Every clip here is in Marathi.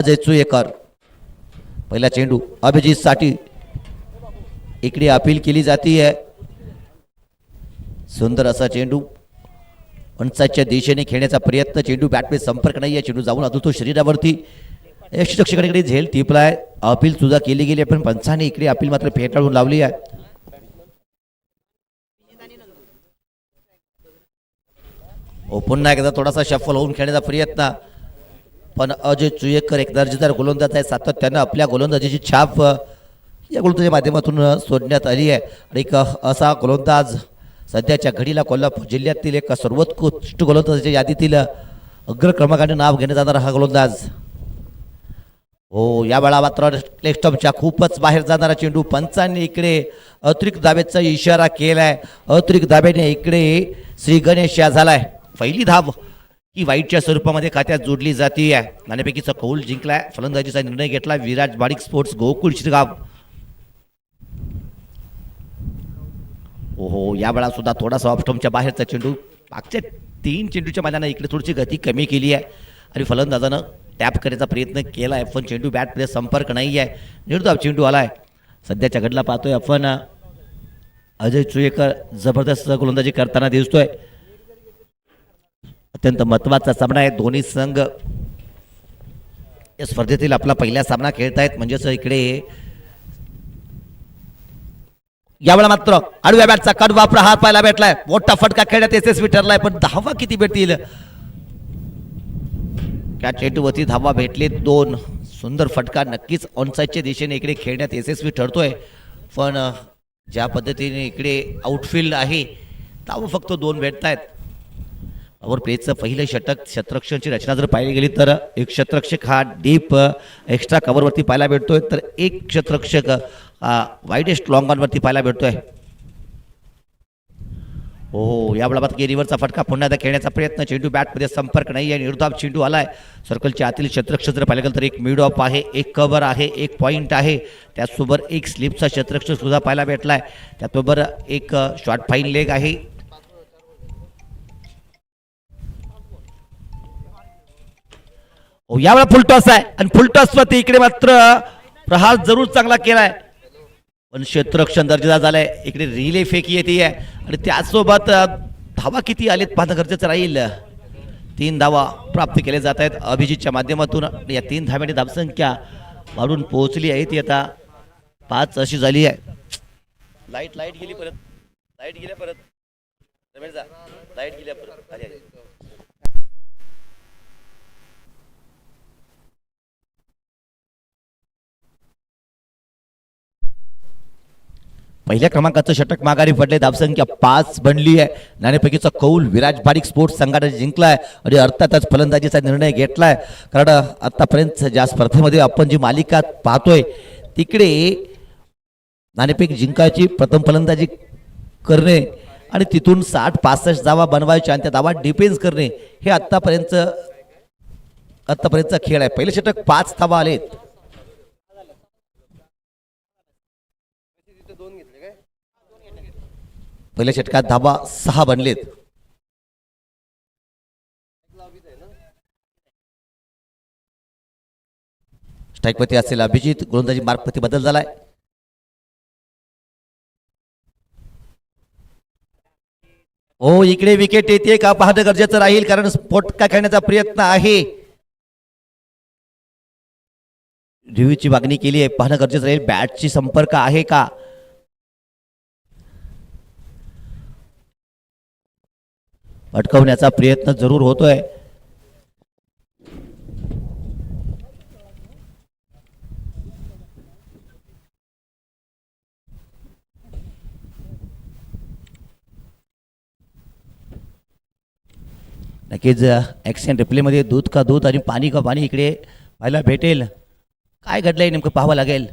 अजय चुयेकर पहिला चेंडू अभिजित साठी इकडे अपील केली जाते आहे. सुंदर असा चेंडू पंचाच्या दिशेने खेळण्याचा प्रयत्न. चेंडू बॅटमध्ये संपर्क नाही आहे. चेंडू जाऊन आतो शरीरावरती. यक्षरक्षकाकडे झेल टिपलाय. अपील सुद्धा केली गेली पण पंचाने इकडे अपील मात्र फेटाळून लावली आहे. पुन्हा एकदा थोडासा शफल होऊन खेळण्याचा प्रयत्न पण अजय चुयेकर एक दर्जेदार गोलंदाज आहे. सातत्यानं आपल्या गोलंदाजीची छाप या गोलंदाजीच्या माध्यमातून सोडण्यात आली आहे. आणि एक असा गोलंदाज सध्याच्या घडीला कोल्हापूर जिल्ह्यातील एक सर्वोत्कृष्ट गोलंदाजाच्या यादीतील अग्रक्रमांकाने नाव घेण्यात जाणारा हा गोलंदाज. हो, या वेळा मात्र लेग स्टंपच्या खूपच बाहेर जाणारा चेंडू. पंचांनी इकडे अतिरिक्त दाब्याचा इशारा केलाय. अतिरिक्त दाब्याने इकडे श्री गणेश या झालाय. पहिली धाव ही वाईटच्या स्वरूपामध्ये खात्यात जोडली जाते. नाणेफेकीचा कौल जिंकलाय. फलंदाजीचा निर्णय घेतला विराज बाडिक स्पोर्ट्स गोकुळ शिरगाव. ओहो, या वेळा सुद्धा थोडासा ऑफ स्टंपच्या बाहेरचा चेंडू. मागच्या 3 चेंडूच्या मैदानात इकडे थोडीशी गती कमी केली आहे आणि फलंदाजानं टॅप करण्याचा प्रयत्न केला आहे पण चेंडू बॅटमध्ये संपर्क नाही आहे. निर्धाव चेंडू आलाय. सध्याच्या घडला पाहतोय आपण अजय चुयेकर जबरदस्त गोलंदाजी करताना दिसतोय. अत्यंत महत्त्वाचा सामना आहे. दोन्ही संघ या स्पर्धेतील आपला पहिला सामना खेळतायत. म्हणजेच इकडे यावेळा मात्र आडव्या बॅटचा कडवा प्रहार पाहायला भेटलाय. मोठा फटका खेळण्यात यशस्वी ठरलाय पण धावा किती भेटतील? त्या चेंडूवरती धावा भेटले 2. सुंदर फटका नक्कीच ऑनसाईडच्या दिशेने इकडे खेळण्यात यशस्वी ठरतोय पण ज्या पद्धतीने इकडे आउटफील्ड आहे धावा फक्त 2 भेटत आहेत. पॉवर प्लेचं पहिलं षटक क्षेत्ररक्षणाची रचना जर पाहिली गेली तर एक क्षेत्ररक्षक हा डीप एक्स्ट्रा कव्हरवरती पाहायला भेटतोय तर एक क्षेत्ररक्षक वाईडेस्ट लॉंग ऑनवरती पाहायला भेटतोय. हो, या वेळा रिव्हरचा फटका पुन्हा एकदा खेळण्याचा प्रयत्न. चेंडू बॅटमध्ये संपर्क नाही आहे. निर्धाव चेंडू आलाय. सर्कलच्या आतील क्षेत्ररक्षक जर पाहिलं गेलं तर एक मिड ऑफ आहे, एक कव्हर आहे, एक पॉईंट आहे. त्याचबरोबर एक स्लिपचा क्षेत्ररक्षक सुद्धा पाहायला भेटलाय. त्याचबरोबर एक शॉर्ट फाईन लेग आहे. यावेळा फुलटॉस आहे आणि फुलटॉसवरती इकडे मात्र प्रहार जरूर चांगला केलाय पण क्षेत्ररक्षण दर्जेदार झालंय. इकडे रिले फेकी येते आणि त्याचसोबत धावा किती आलेत पाहणं गरजेचं राहील. 3 धावा प्राप्त केल्या जात आहेत अभिजितच्या माध्यमातून. या 3 धाव्याने धावसंख्या वाढून पोहोचली आहे ती आता 5 अशी झाली आहे. लाईट गेली परत. लाईट गेल्या परत. लाईट गेल्या परत. पहिल्या क्रमांकाचं षटक माघारी पडले. धावसंख्या 5 बनली आहे. नाणेफेकीचा कौल विराज बाडिक स्पोर्ट्स संघाने जिंकलाय आणि अर्थातच फलंदाजीचा निर्णय घेतलाय कारण आतापर्यंत ज्या स्पर्धेमध्ये आपण जी मालिका पाहतोय तिकडे नाणेफेक जिंकायची, प्रथम फलंदाजी करणे आणि तिथून 60-65 धावा बनवायच्या आणि त्या धावा डिफेन्स करणे हे आतापर्यंतचा खेळ आहे. पहिले षटक 5 धावा आलेत. पहिल्या षटकात धावा 6 बनलेत. स्ट्राईकपती असलेला अभिजित. गोलंदाजी मार्कपती बदल झालाय. हो, इकडे विकेट येते का पाहणं गरजेचं राहील कारण स्फोटका खेळण्याचा प्रयत्न आहे. रिव्ह्यूची मागणी केली आहे पाहणं गरजेचं राहील. बॅटची संपर्क आहे का? अटकवण्याचा प्रयत्न जरूर होतोय. नक्कीच ॲक्शन रिप्लेमध्ये दूध का दूध आणि पाणी का पाणी इकडे पाहायला भेटेल. काय घडलंय नेमकं पाहावं लागेल.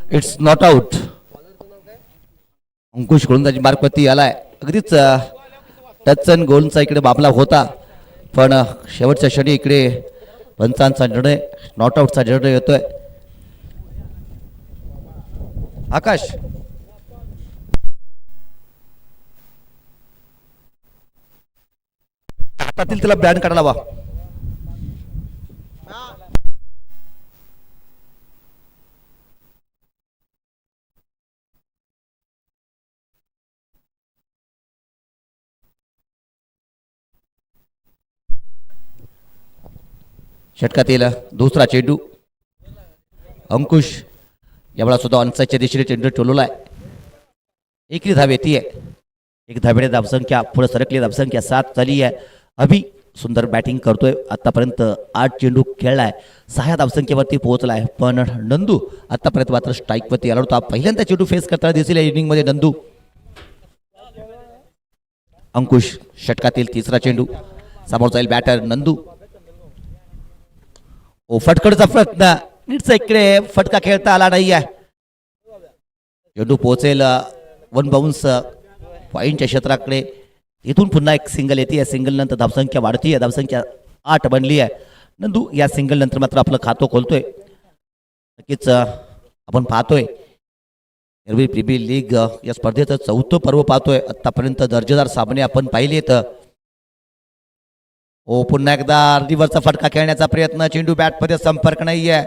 It's not out. अंकुश गोलंदाजी मार्कवरती आलाय. अगदीच टच अँड गोलचा इकडे मामला होता, पण शेवटच्या क्षणी इकडे पंचांचा निर्णय, नॉट आउटचा निर्णय येतोय. आकाश हातातील तिला बॅन काढायला वा. षटकातील दुसरा चेंडू. अंकुश यावेळा सुद्धा ऑनसाईडच्या दिशेने चेंडू ठेवलेला आहे. एकरी धाव येते. एक धावेने धावसंख्या पुढे सरकली. धावसंख्या 7 झाली आहे. अभि सुंदर बॅटिंग करतोय. आतापर्यंत 8 चेंडू खेळलाय, 6 धावसंख्येवरती पोहोचलाय. पण नंदू आतापर्यंत मात्र स्ट्राईकवरती आला होता. पहिल्यांदा चेंडू फेस करताना दिसेल या इनिंग मध्ये नंदू. अंकुश षटकातील तिसरा चेंडू. समोर जाईल बॅटर नंदू. फटकडचा प्रयत्न, नीटचा इकडे फटका खेळता आला नाही आहे. चेंडू पोहोचेल वन बाउन्स पॉईंटच्या क्षेत्राकडे. इथून पुन्हा एक सिंगल येते. या सिंगल नंतर धावसंख्या वाढती आहे. धावसंख्या 8 बनली आहे. नंदू या सिंगल नंतर मात्र आपलं खातं खोलतोय. नक्कीच आपण पाहतोय एरवी प्रीमियर लीग या स्पर्धेचं 4थं पर्व पाहतोय. आतापर्यंत दर्जेदार सामने आपण पाहिलेत. पुन्हा एकदा रिव्हरचा फटका खेळण्याचा प्रयत्न. चेंडू बॅटमध्ये संपर्क नाहीये.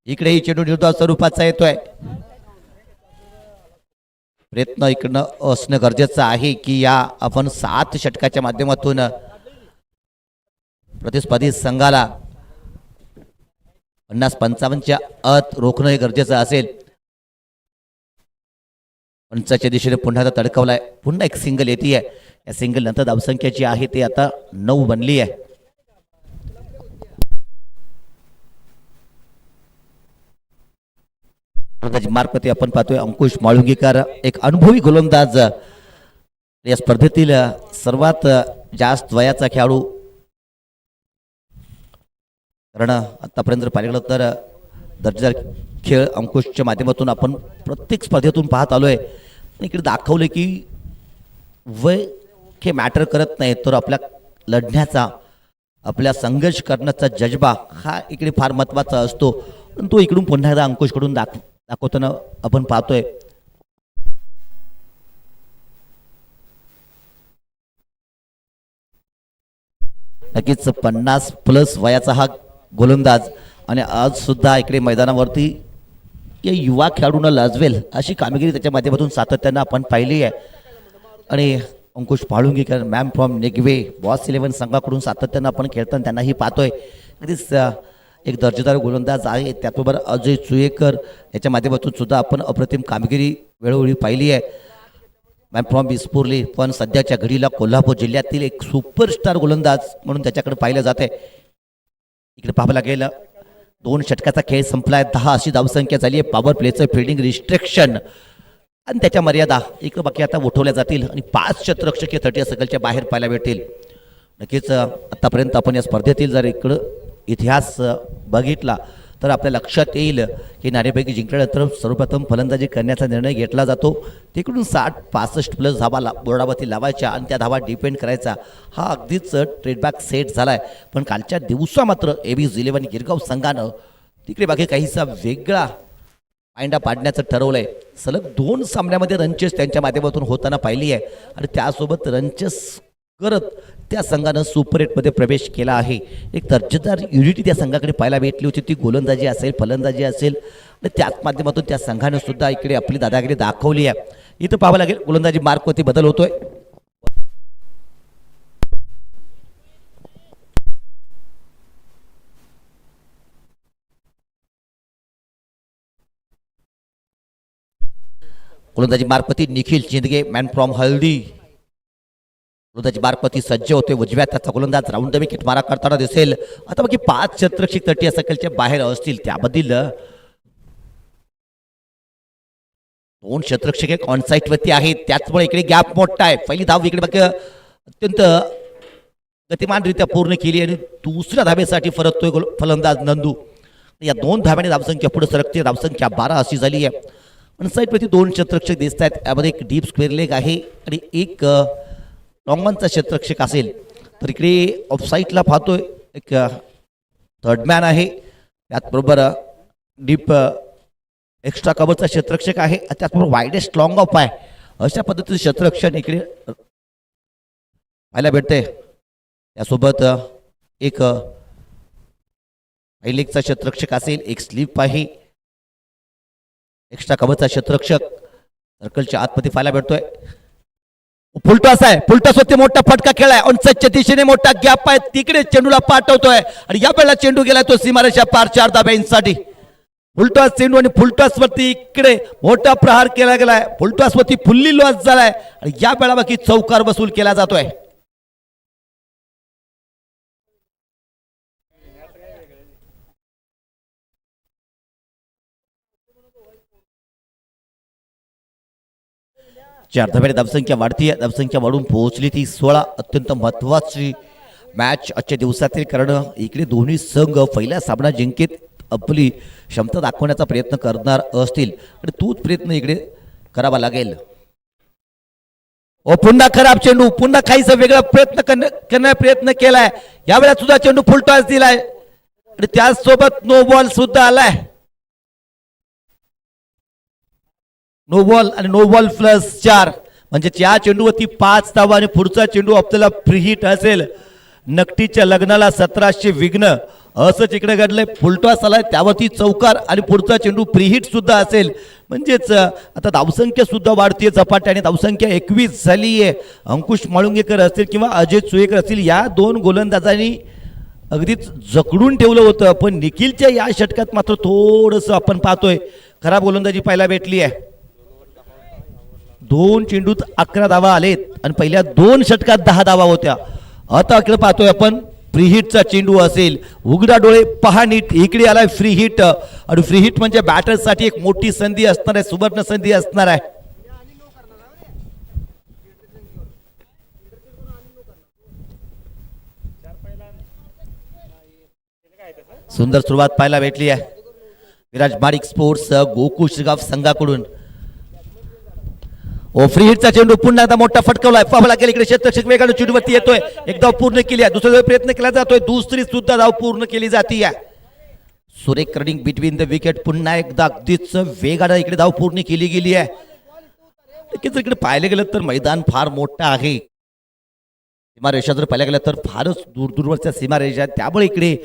इकडेही चेंडू निर्धाव स्वरूपाचा येतोय. प्रयत्न इकडनं असणं गरजेचं आहे की या आपण 7 षटकाच्या माध्यमातून प्रतिस्पर्धी संघाला 50-55च्या आत रोखणं हे गरजेचं असेल. 50च्या दिशेने पुन्हा एकदा तडकवलाय. पुन्हा एक सिंगल येते आहे. या सिंगल नंतर धावसंख्या जी आहे ते आता 9 बनली आहे. मार्कवरती आपण पाहतोय अंकुश माळुंगीकर, एक अनुभवी गोलंदाज, या स्पर्धेतील सर्वात जास्त वयाचा खेळाडू. कारण आतापर्यंत पाहिलं गेलं तर दर्जेदार खेळ अंकुशच्या माध्यमातून आपण प्रत्येक स्पर्धेतून पाहत आलोय. इकडे दाखवले की वय हे मॅटर करत नाही, तर आपल्या लढण्याचा, आपल्या संघर्ष करण्याचा जज्बा हा इकडे फार महत्त्वाचा असतो. पण तो इकडून पुन्हा एकदा अंकुशकडून दाखवताना आपण पाहतोय. नक्कीच 50+ वयाचा हा गोलंदाज आणि आज सुद्धा इकडे मैदानावरती या युवा खेळाडूंना लाजवेल अशी कामगिरी त्याच्या माध्यमातून सातत्यानं आपण पाहिली आहे. आणि अंकुश माळुंगीकर मॅम फ्रॉम नेगवे बॉस 11 संघाकडून सातत्यानं आपण खेळताना त्यांनाही पाहतोय. अगदीच एक दर्जेदार गोलंदाज आहे. त्याचबरोबर अजय चुयेकर याच्या माध्यमातून सुद्धा आपण अप्रतिम कामगिरी वेळोवेळी पाहिली आहे. मॅम फ्रॉम बिसपूरली, पण सध्याच्या घडीला कोल्हापूर जिल्ह्यातील एक सुपरस्टार गोलंदाज म्हणून त्याच्याकडे पाहिलं जाते. इकडे पाहावं लागेल 2 षटकाचा खेळ संपलाय. 10 अशी धावसंख्या झाली आहे. पॉवर प्लेचं फिल्डिंग रिस्ट्रिक्शन आणि त्याच्या मर्यादा इकडे बाकी आता उठवल्या जातील आणि 5 क्षेत्ररक्षक 30 सर्कलच्या बाहेर पाहायला भेटतील. नक्कीच आतापर्यंत आपण या स्पर्धेतील जर इकडं इतिहास बघितला तर आपल्या लक्षात येईल की नाणेफेक जिंकल्यानंतर सर्वप्रथम फलंदाजी करण्याचा निर्णय घेतला जातो. तिकडून 60-65+ धावा बोर्डावरती लावायच्या आणि त्या धावा डिपेंड करायचा हा अगदीच ट्रेडबॅक सेट झाला आहे. पण कालच्या दिवसा मात्र एबीज 11 गिरगाव संघानं तिकडे बाकी काहीसा वेगळा पायंडा पाडण्याचं ठरवलं आहे. सलग 2 सामन्यामध्ये रनचेस त्यांच्या माध्यमातून होताना पाहिली आहे आणि त्यासोबत रनचेस करत त्या संघानं सुपर 8मध्ये प्रवेश केला आहे. एक दर्जेदार युनिटी त्या संघाकडे पाहायला भेटली होती. ती गोलंदाजी असेल, फलंदाजी असेल आणि त्याच माध्यमातून त्या संघानं सुद्धा इकडे आपली दादागिरी दाखवली आहे. इथं पाहावं लागेल गोलंदाजी मार्कवरती बदल होतोय. गोलंदाजी मार्कवरती निखिल चिंदगे मॅन फ्रॉम हल्दी. गोलंदाजी मार्कवरती सज्ज होते. उजव्या त्याचा गोलंदाज राऊंड द विकेट मारा करताना दिसेल. आता बाकी 5 क्षेत्ररक्षक 30 सर्कलच्या बाहेर असतील. त्यामधील 2 क्षेत्ररक्षक एक ऑनसाईट वरती आहेत. त्याचमुळे इकडे गॅप मोठा आहे. पहिली धाव इकडे बाकी अत्यंत गतिमानरित्या पूर्ण केली आणि दुसऱ्या धावेसाठी फरकतोय फलंदाज नंदू. या 2 धाब्याने धावसंख्या पुढे सरकते. धावसंख्या 12 अशी झाली आहे. पण साईडवरती 2 क्षेत्ररक्षक दिसत आहेत. यामध्ये एक डीप स्क्वेअर लेग आहे आणि एक लॉंगॉनचा क्षेत्ररक्षक असेल. तर इकडे ऑफसाईडला पाहतोय एक थर्ड मॅन आहे. त्याचबरोबर डीप एक्स्ट्रा कव्हरचा क्षेत्ररक्षक आहे. त्याचबरोबर वायडेस्ट लॉंग ऑफ आहे. अशा पद्धतीचं क्षेत्ररक्षण इकडे पाहायला भेटते. त्यासोबत एक हायलेगचा क्षेत्ररक्षक असेल. एक स्लीप आहे. एक्स्ट्रा कव्हरचा क्षेत्ररक्षक सर्कलच्या आतमध्ये पाहायला भेटतोय. फुलटॉस आहे. फुलटॉस होते. मोठा फटका खेळ आहे. ऑनसाईडच्या दिशेने मोठा गॅप आहे. तिकडे चेंडूला पाठवतोय आणि या वेळेला चेंडू गेलाय तो सीमारेषा पार 4 धाब्यांसाठी. फुलटॉस चेंडू आणि फुलटॉस वरती इकडे मोठा प्रहार केला गेलाय. फुलटॉस वरती फुल्ली लॉस झालाय आणि या वेळा बाकी चौकार वसूल केला जातोय. चार धाब्याने धावसंख्या वाढतीये. धावसंख्या वाढून पोहोचली ती 16. अत्यंत महत्वाची मॅच आजच्या दिवसातील, कारण इकडे दोन्ही संघ पहिल्या सामना जिंकेत आपली क्षमता दाखवण्याचा प्रयत्न करणार असतील आणि तोच प्रयत्न इकडे करावा लागेल. पुन्हा खराब चेंडू. पुन्हा काहीसा वेगळा प्रयत्न करण्याचा प्रयत्न केलाय. यावेळेला सुद्धा चेंडू फुलटॉस दिलाय आणि त्याचसोबत नो बॉल सुद्धा आलाय. नो बॉल आणि नो बॉल +4 म्हणजे या चेंडूवरती 5 धावा आणि पुढचा चेंडू आपल्याला फ्री हिट असेल. नकटीच्या लग्नाला 1700 विघ्न असंच इकडे घडलंय. फुलटॉस आलाय त्यावरती चौकार आणि पुढचा चेंडू फ्री हिट सुद्धा असेल. म्हणजेच आता धावसंख्या सुद्धा वाढतीये झपाट्याने. धावसंख्या 21 झाली आहे. अंकुश माळुंगेकर असतील किंवा अजय सुयेकर असतील, या 2 गोलंदाजांनी अगदीच जकडून ठेवलं होतं. पण निखिलच्या या षटकात मात्र थोडंसं आपण पाहतोय खराब गोलंदाजी पाहायला भेटली आहे. 2 चेंडूत 11 धावा आलेत आणि पहिल्या 2 षटकात 10 धावा होत्या. आता इकडे पाहतोय आपण फ्री हिटचा चेंडू असेल. उघडा डोळे पहा नीट. इकडे आलाय फ्री हिट आणि फ्री हिट म्हणजे बॅटरसाठी एक मोठी संधी असणार आहे. सुवर्ण संधी असणार आहे. सुंदर सुरुवात पाहायला भेटली आहे विराज माडिक स्पोर्ट्स गोकुळ शिगाव संघाकडून. फ्री हिटचा चेंडू पुन्हा एकदा मोठा फटकवलाय. पाहायला गेला इकडे क्षेत्ररक्षक वेगाने चेंडूवरती येतोय. एक धाव पूर्ण केली आहे. दुसरा प्रयत्न केला जातोय. दुसरी सुद्धा धाव पूर्ण केली जाते. सुरेख रनिंग बिटवीन द विकेट. पुन्हा एकदा अगदीच वेगाने इकडे धाव पूर्ण केली गेली आहे. जर इकडे पाहायला गेलं तर मैदान फार मोठं आहे. सीमारेषा जर पाहायला गेलं तर फारच दूरवरच्या सीमारेषा. त्यामुळे इकडे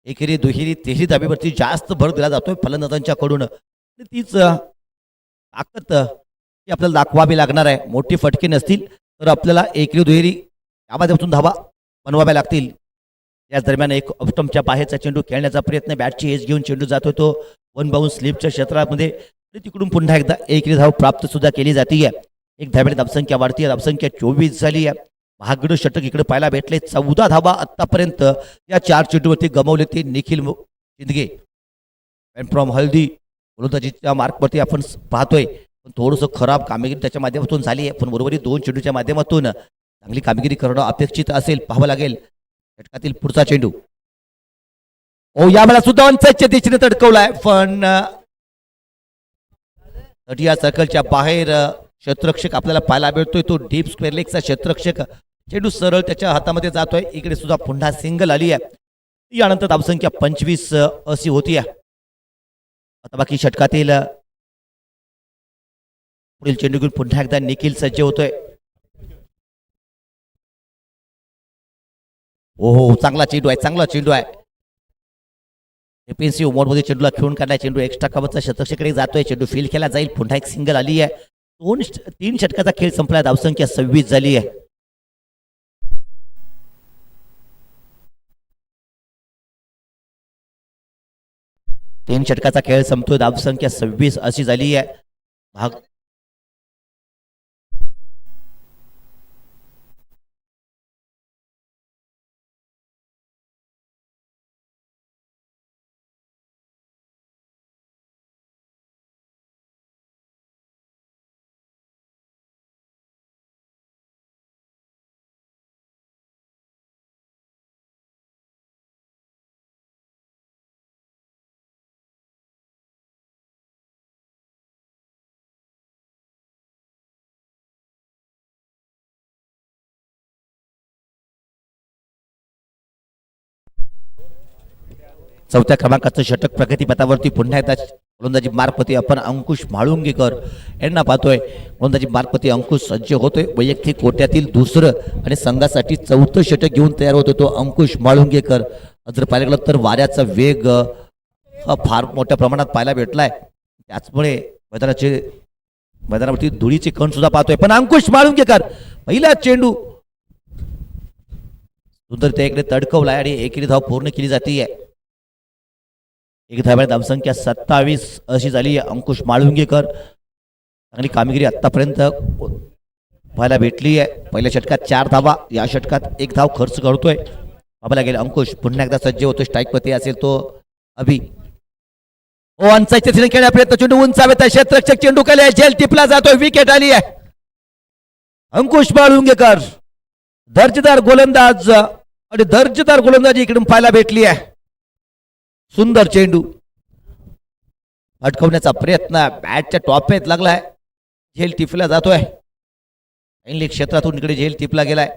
एकेरी दुहेरी तिहेरी धाब्यावरती जास्त भर दिला जातोय फलंदाजांच्या कडून. तीच ताकद आपल्याला दाखवावी लागणार आहे. मोठी फटके नसतील तर आपल्याला एकेरी दुहेरी या माध्यमातून धावा बनवाव्या लागतील. याच दरम्यान एक ऑफस्टंपच्या बाहेरचा चेंडू खेळण्याचा प्रयत्न. बॅटची एज घेऊन चेंडू जातोय तो 1 बाउंस स्लिपच्या क्षेत्रामध्ये. तिकडून पुन्हा एकदा एकेरी धाव प्राप्त सुद्धा केली जाते. एक धाब्याने धावसंख्या वाढती आहे. धावसंख्या 24 झाली आहे. महागडं षटक इकडे पाहायला भेटले. 14 धावा आतापर्यंत या 4 चेंडूवरती गमावले ते निखिल शिंदगे. फ्रॉम हल्दी गोलंदाजीच्या मार्कवरती आपण पाहतोय. पण थोडंसं खराब कामगिरी त्याच्या माध्यमातून झाली आहे. पण बरोबरी 2 चेंडूच्या माध्यमातून चांगली कामगिरी करणं अपेक्षित असेल. पाहावं लागेल षटकातील पुढचा चेंडू. यावेळेला सुद्धा ऑनसाईडच्या दिशेने तडकवलाय. पण या सर्कलच्या बाहेर क्षेत्ररक्षक आपल्याला पाहायला भेटतोय. तो डीप स्क्वेअर लेगचा क्षेत्ररक्षक. चेंडू सरळ त्याच्या हातामध्ये जातोय. इकडे सुद्धा पुन्हा सिंगल आली आहे. यानंतर धावसंख्या 25 अशी होती. आता बाकी षटकातील पुढील चेंडू घेऊन पुन्हा एकदा निखिल सज्ज होतोय. ओहो, चांगला चेंडू आहे. चांगला चेंडू आहे. डिफेन्सिव्ह मोडमध्ये चेंडूला खेळून काढलाय. चेंडू एक्स्ट्रा कव्हरचा क्षेत्ररक्षकाकडे जातोय. चेंडू फील केला जाईल. पुन्हा एक सिंगल आली आहे. 3 षटकाचा खेळ संपला. धावसंख्या 26 झाली आहे. तीन षटकाचा खेळ संपतोय. धावसंख्या 26 अशी झाली आहे. भाग चौथ्या क्रमांकाचं षटक प्रगतीपथावरती पुन्हा एकदा गोलंदाजी मार्गपती आपण अंकुश म्हाळुंगेकर यांना पाहतोय. गोलंदाजी मार्गपती अंकुश सज्ज होतोय. वैयक्तिक कोट्यातील दुसरं आणि संघासाठी चौथं षटक घेऊन तयार होतो तो अंकुश म्हाळुंगेकर. जर पाहायला गेलं तर वाऱ्याचा वेग हा फार मोठ्या प्रमाणात पाहायला भेटलाय. त्याचमुळे मैदानावरती धुळीचे कण सुद्धा पाहतोय. पण अंकुश म्हाळुंगेकर पहिला चेंडू सुंदर त्या इकडे तडकवलाय आणि एकेरी धाव पूर्ण केली जाते. एक धाव्या धावसंख्या 27 अशी झाली. अंकुश म्हाळुंगेकर चांगली कामगिरी आतापर्यंत व्हायला भेटली आहे. पहिल्या षटकात 4 धावा, या षटकात 1 धाव खर्च करतोय. बाबाला गेले अंकुश पुन्हा एकदा सज्ज होतो. स्ट्राईक पती असेल तो अभि अंचाच्या दिशेने खेळण्या प्रयत्न चेंडू उंचावेत आहे. क्षेत्ररक्षक चेंडू केले झेल टिपला जातोय. विकेट आली आहे. अंकुश म्हाळुंगेकर दर्जेदार गोलंदाज आणि दर्जेदार गोलंदाजी इकडून पाहायला भेटली आहे. सुंदर चेंडू अटकवण्याचा प्रयत्न बॅटच्या टॉपेत लागलाय. झेल टिपला जातोय. इंग्लिश क्षेत्रातून इकडे झेल टिपला गेलाय.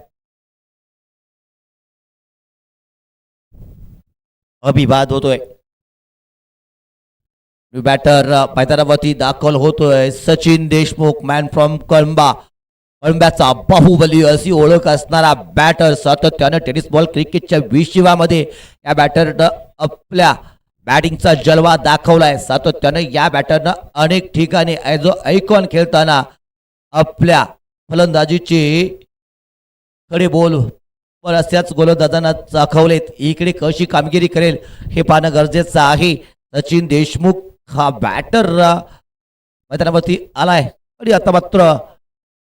अभिवाद होतोय. बॅटर मैदानावरती दाखल होतोय. Sachin Deshmukh man from Kalamba. कळंब्याचा बाहुबली अशी ओळख असणारा बॅटर सातत्यानं टेनिस बॉल क्रिकेटच्या विश्वामध्ये या बॅटरनं आपल्या बॅटिंगचा जलवा दाखवलाय. सातत्यानं या बॅटरनं अनेक ठिकाणी ॲज अ आयकॉन खेळताना आपल्या फलंदाजीचे कडे बोल बऱ्याचशाच गोलंदाजांना दाखवलेत. इकडे कशी कामगिरी करेल हे पाहणं गरजेचं आहे. सचिन देशमुख हा बॅटर मैदानावरती आलाय आणि आता मात्र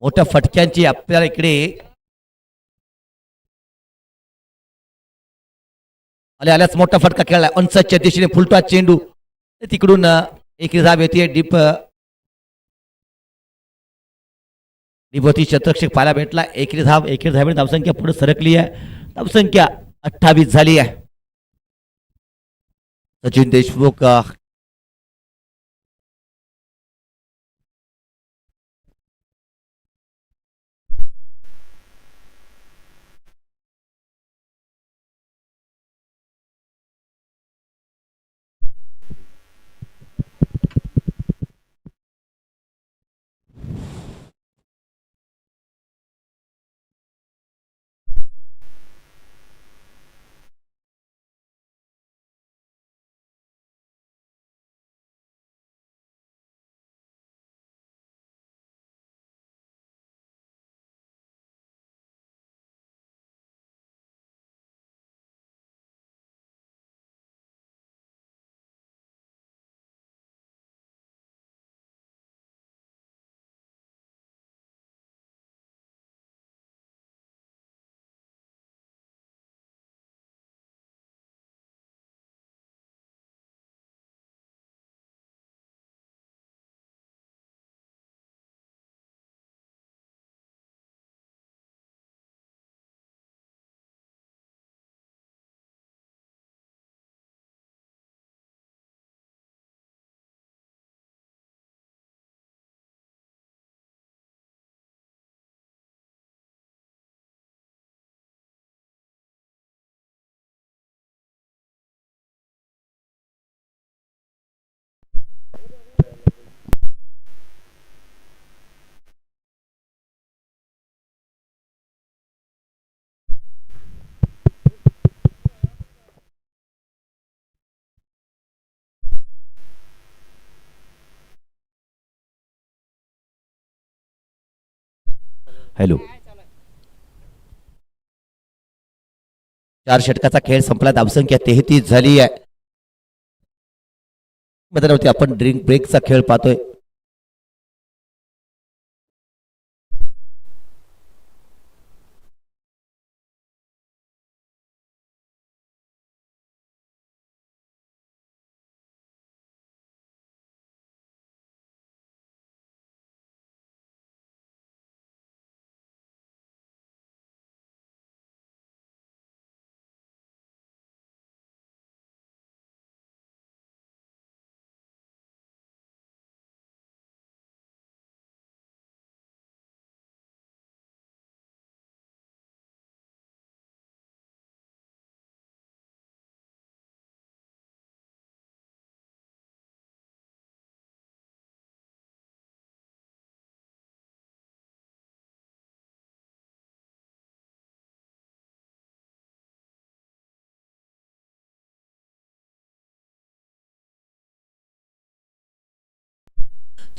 मोठ्या फटक्यांची आपल्याला इकडे आल्याच मोठा फटका खेळलाय. अंचाच्या दिशेने फुलटा चेंडू तिकडून एक धाव येते. डिबोती क्षेत्ररक्षक पाहायला भेटला. एकेरी धाव धावसंख्या पुढे सरकली आहे. धावसंख्या 28 झाली आहे. सचिन देशमुख हॅलो 4 षटकाचा खेळ संपला. धावसंख्या 33 झाली आहे. मैदानावरती आपण ड्रिंक ब्रेकचा खेळ पाहतोय.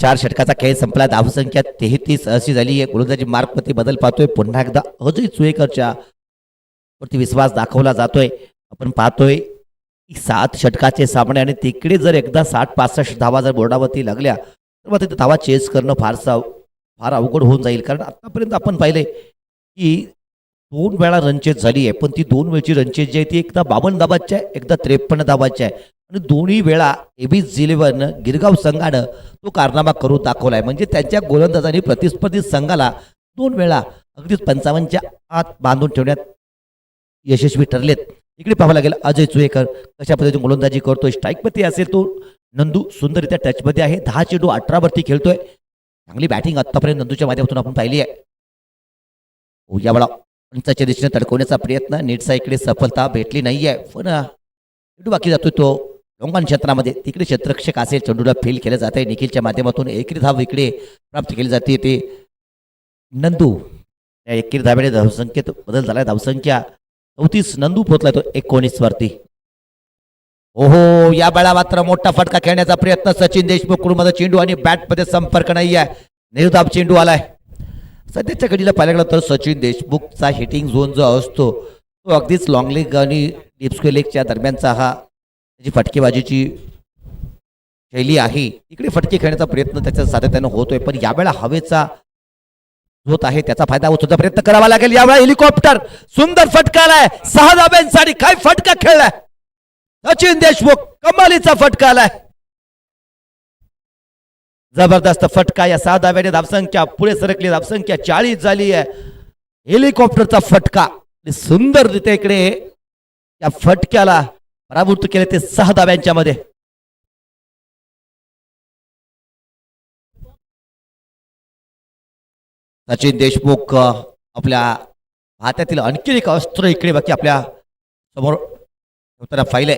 4 षटकाचा खेळ संपला. धावसंख्या 33 अशी झाली आहे. गोलंदाजी मार्कमध्ये बदल पाहतोय. पुन्हा एकदा अजय चुईकरच्या वरती विश्वास दाखवला जातोय. आपण पाहतोय 7 षटकाचे सामने आणि तिकडे जर एकदा 60-65 धावा जर बोर्डावरती लागल्या तर मग तिथे धावा चेस करणं फार अवघड होऊन जाईल. कारण आतापर्यंत आपण पाहिले की 2 वेळा रनचेस झाली आहे, पण ती 2 वेळची रनचेस जी आहे ती एकदा 52 धावाची आहे, एकदा 53 धावाची आहे. आणि दोन्ही वेळा एबीस जिलेव्हन गिरगाव संघानं तो कारनामा करून दाखवला आहे. म्हणजे त्यांच्या गोलंदाजांनी प्रतिस्पर्धी संघाला 2 वेळा अगदीच 55च्या आत बांधून ठेवण्यात यशस्वी ठरलेत. इकडे पाहावं लागेल अजय चुईकर कशा पद्धतीने गोलंदाजी करतोय. स्ट्राईकमध्ये असेल तो नंदू सुंदररित्या टचमध्ये आहे. 10 चेंडू 18 वरती खेळतोय. चांगली बॅटिंग आतापर्यंत नंदूच्या माध्यमातून आपण पाहिली आहे. यावेळा पंचाच्या दिशेने तडकवण्याचा प्रयत्न, नीटसा इकडे सफलता भेटली नाहीये. पण चेंडू बाकी जातोय तो लोंगान क्षेत्रामध्ये. तिकडे क्षेत्ररक्षक असेल, चेंडूला फील केलं जात आहे. निखिलच्या माध्यमातून एकेरी धाव इकडे प्राप्त केली जाते. ते नंदू या एकेरी धावेने धावसंख्येत बदल झालाय. धावसंख्या 34 नंदू पोहोचलाय तो 19 वरती. ओहो, या वेळा मात्र मोठा फटका खेळण्याचा प्रयत्न. सचिन देशमुख मध्ये चेंडू आणि बॅटमध्ये संपर्क नाही आहे. निर्धाव चेंडू आलाय. सध्याच्या घडीला पाहायला गेलं तर सचिन देशमुखचा हिटिंग झोन जो असतो तो अगदीच लॉंग लेग आणि डीप स्क्वेअर लेगच्या दरम्यानचा हा त्याची फटकेबाजीची शैली आहे. इकडे फटके खेळण्याचा प्रयत्न त्याच्या सातत्यानं होतोय. पण यावेळा हवेचा होत आहे, त्याचा फायदा उचलण्याचा प्रयत्न करावा लागेल. यावेळा हेलिकॉप्टर सुंदर फटका आलाय. 6 धाब्यांसाठी काय फटका खेळलाय सचिन देशमुख. कमालीचा फटका आलाय. जबरदस्त फटका. या 6 धाब्याने धावसंख्या पुढे सरकली. धावसंख्या 40 झाली आहे. हेलिकॉप्टरचा फटका सुंदररित्या इकडे या फटक्याला पराभूत केले ते 6 धाब्यांच्या मध्ये. सचिन देशमुख आपल्या हातातील आणखी एक अस्त्र इकडे बाकी आपल्या समोर होताना पाहिले.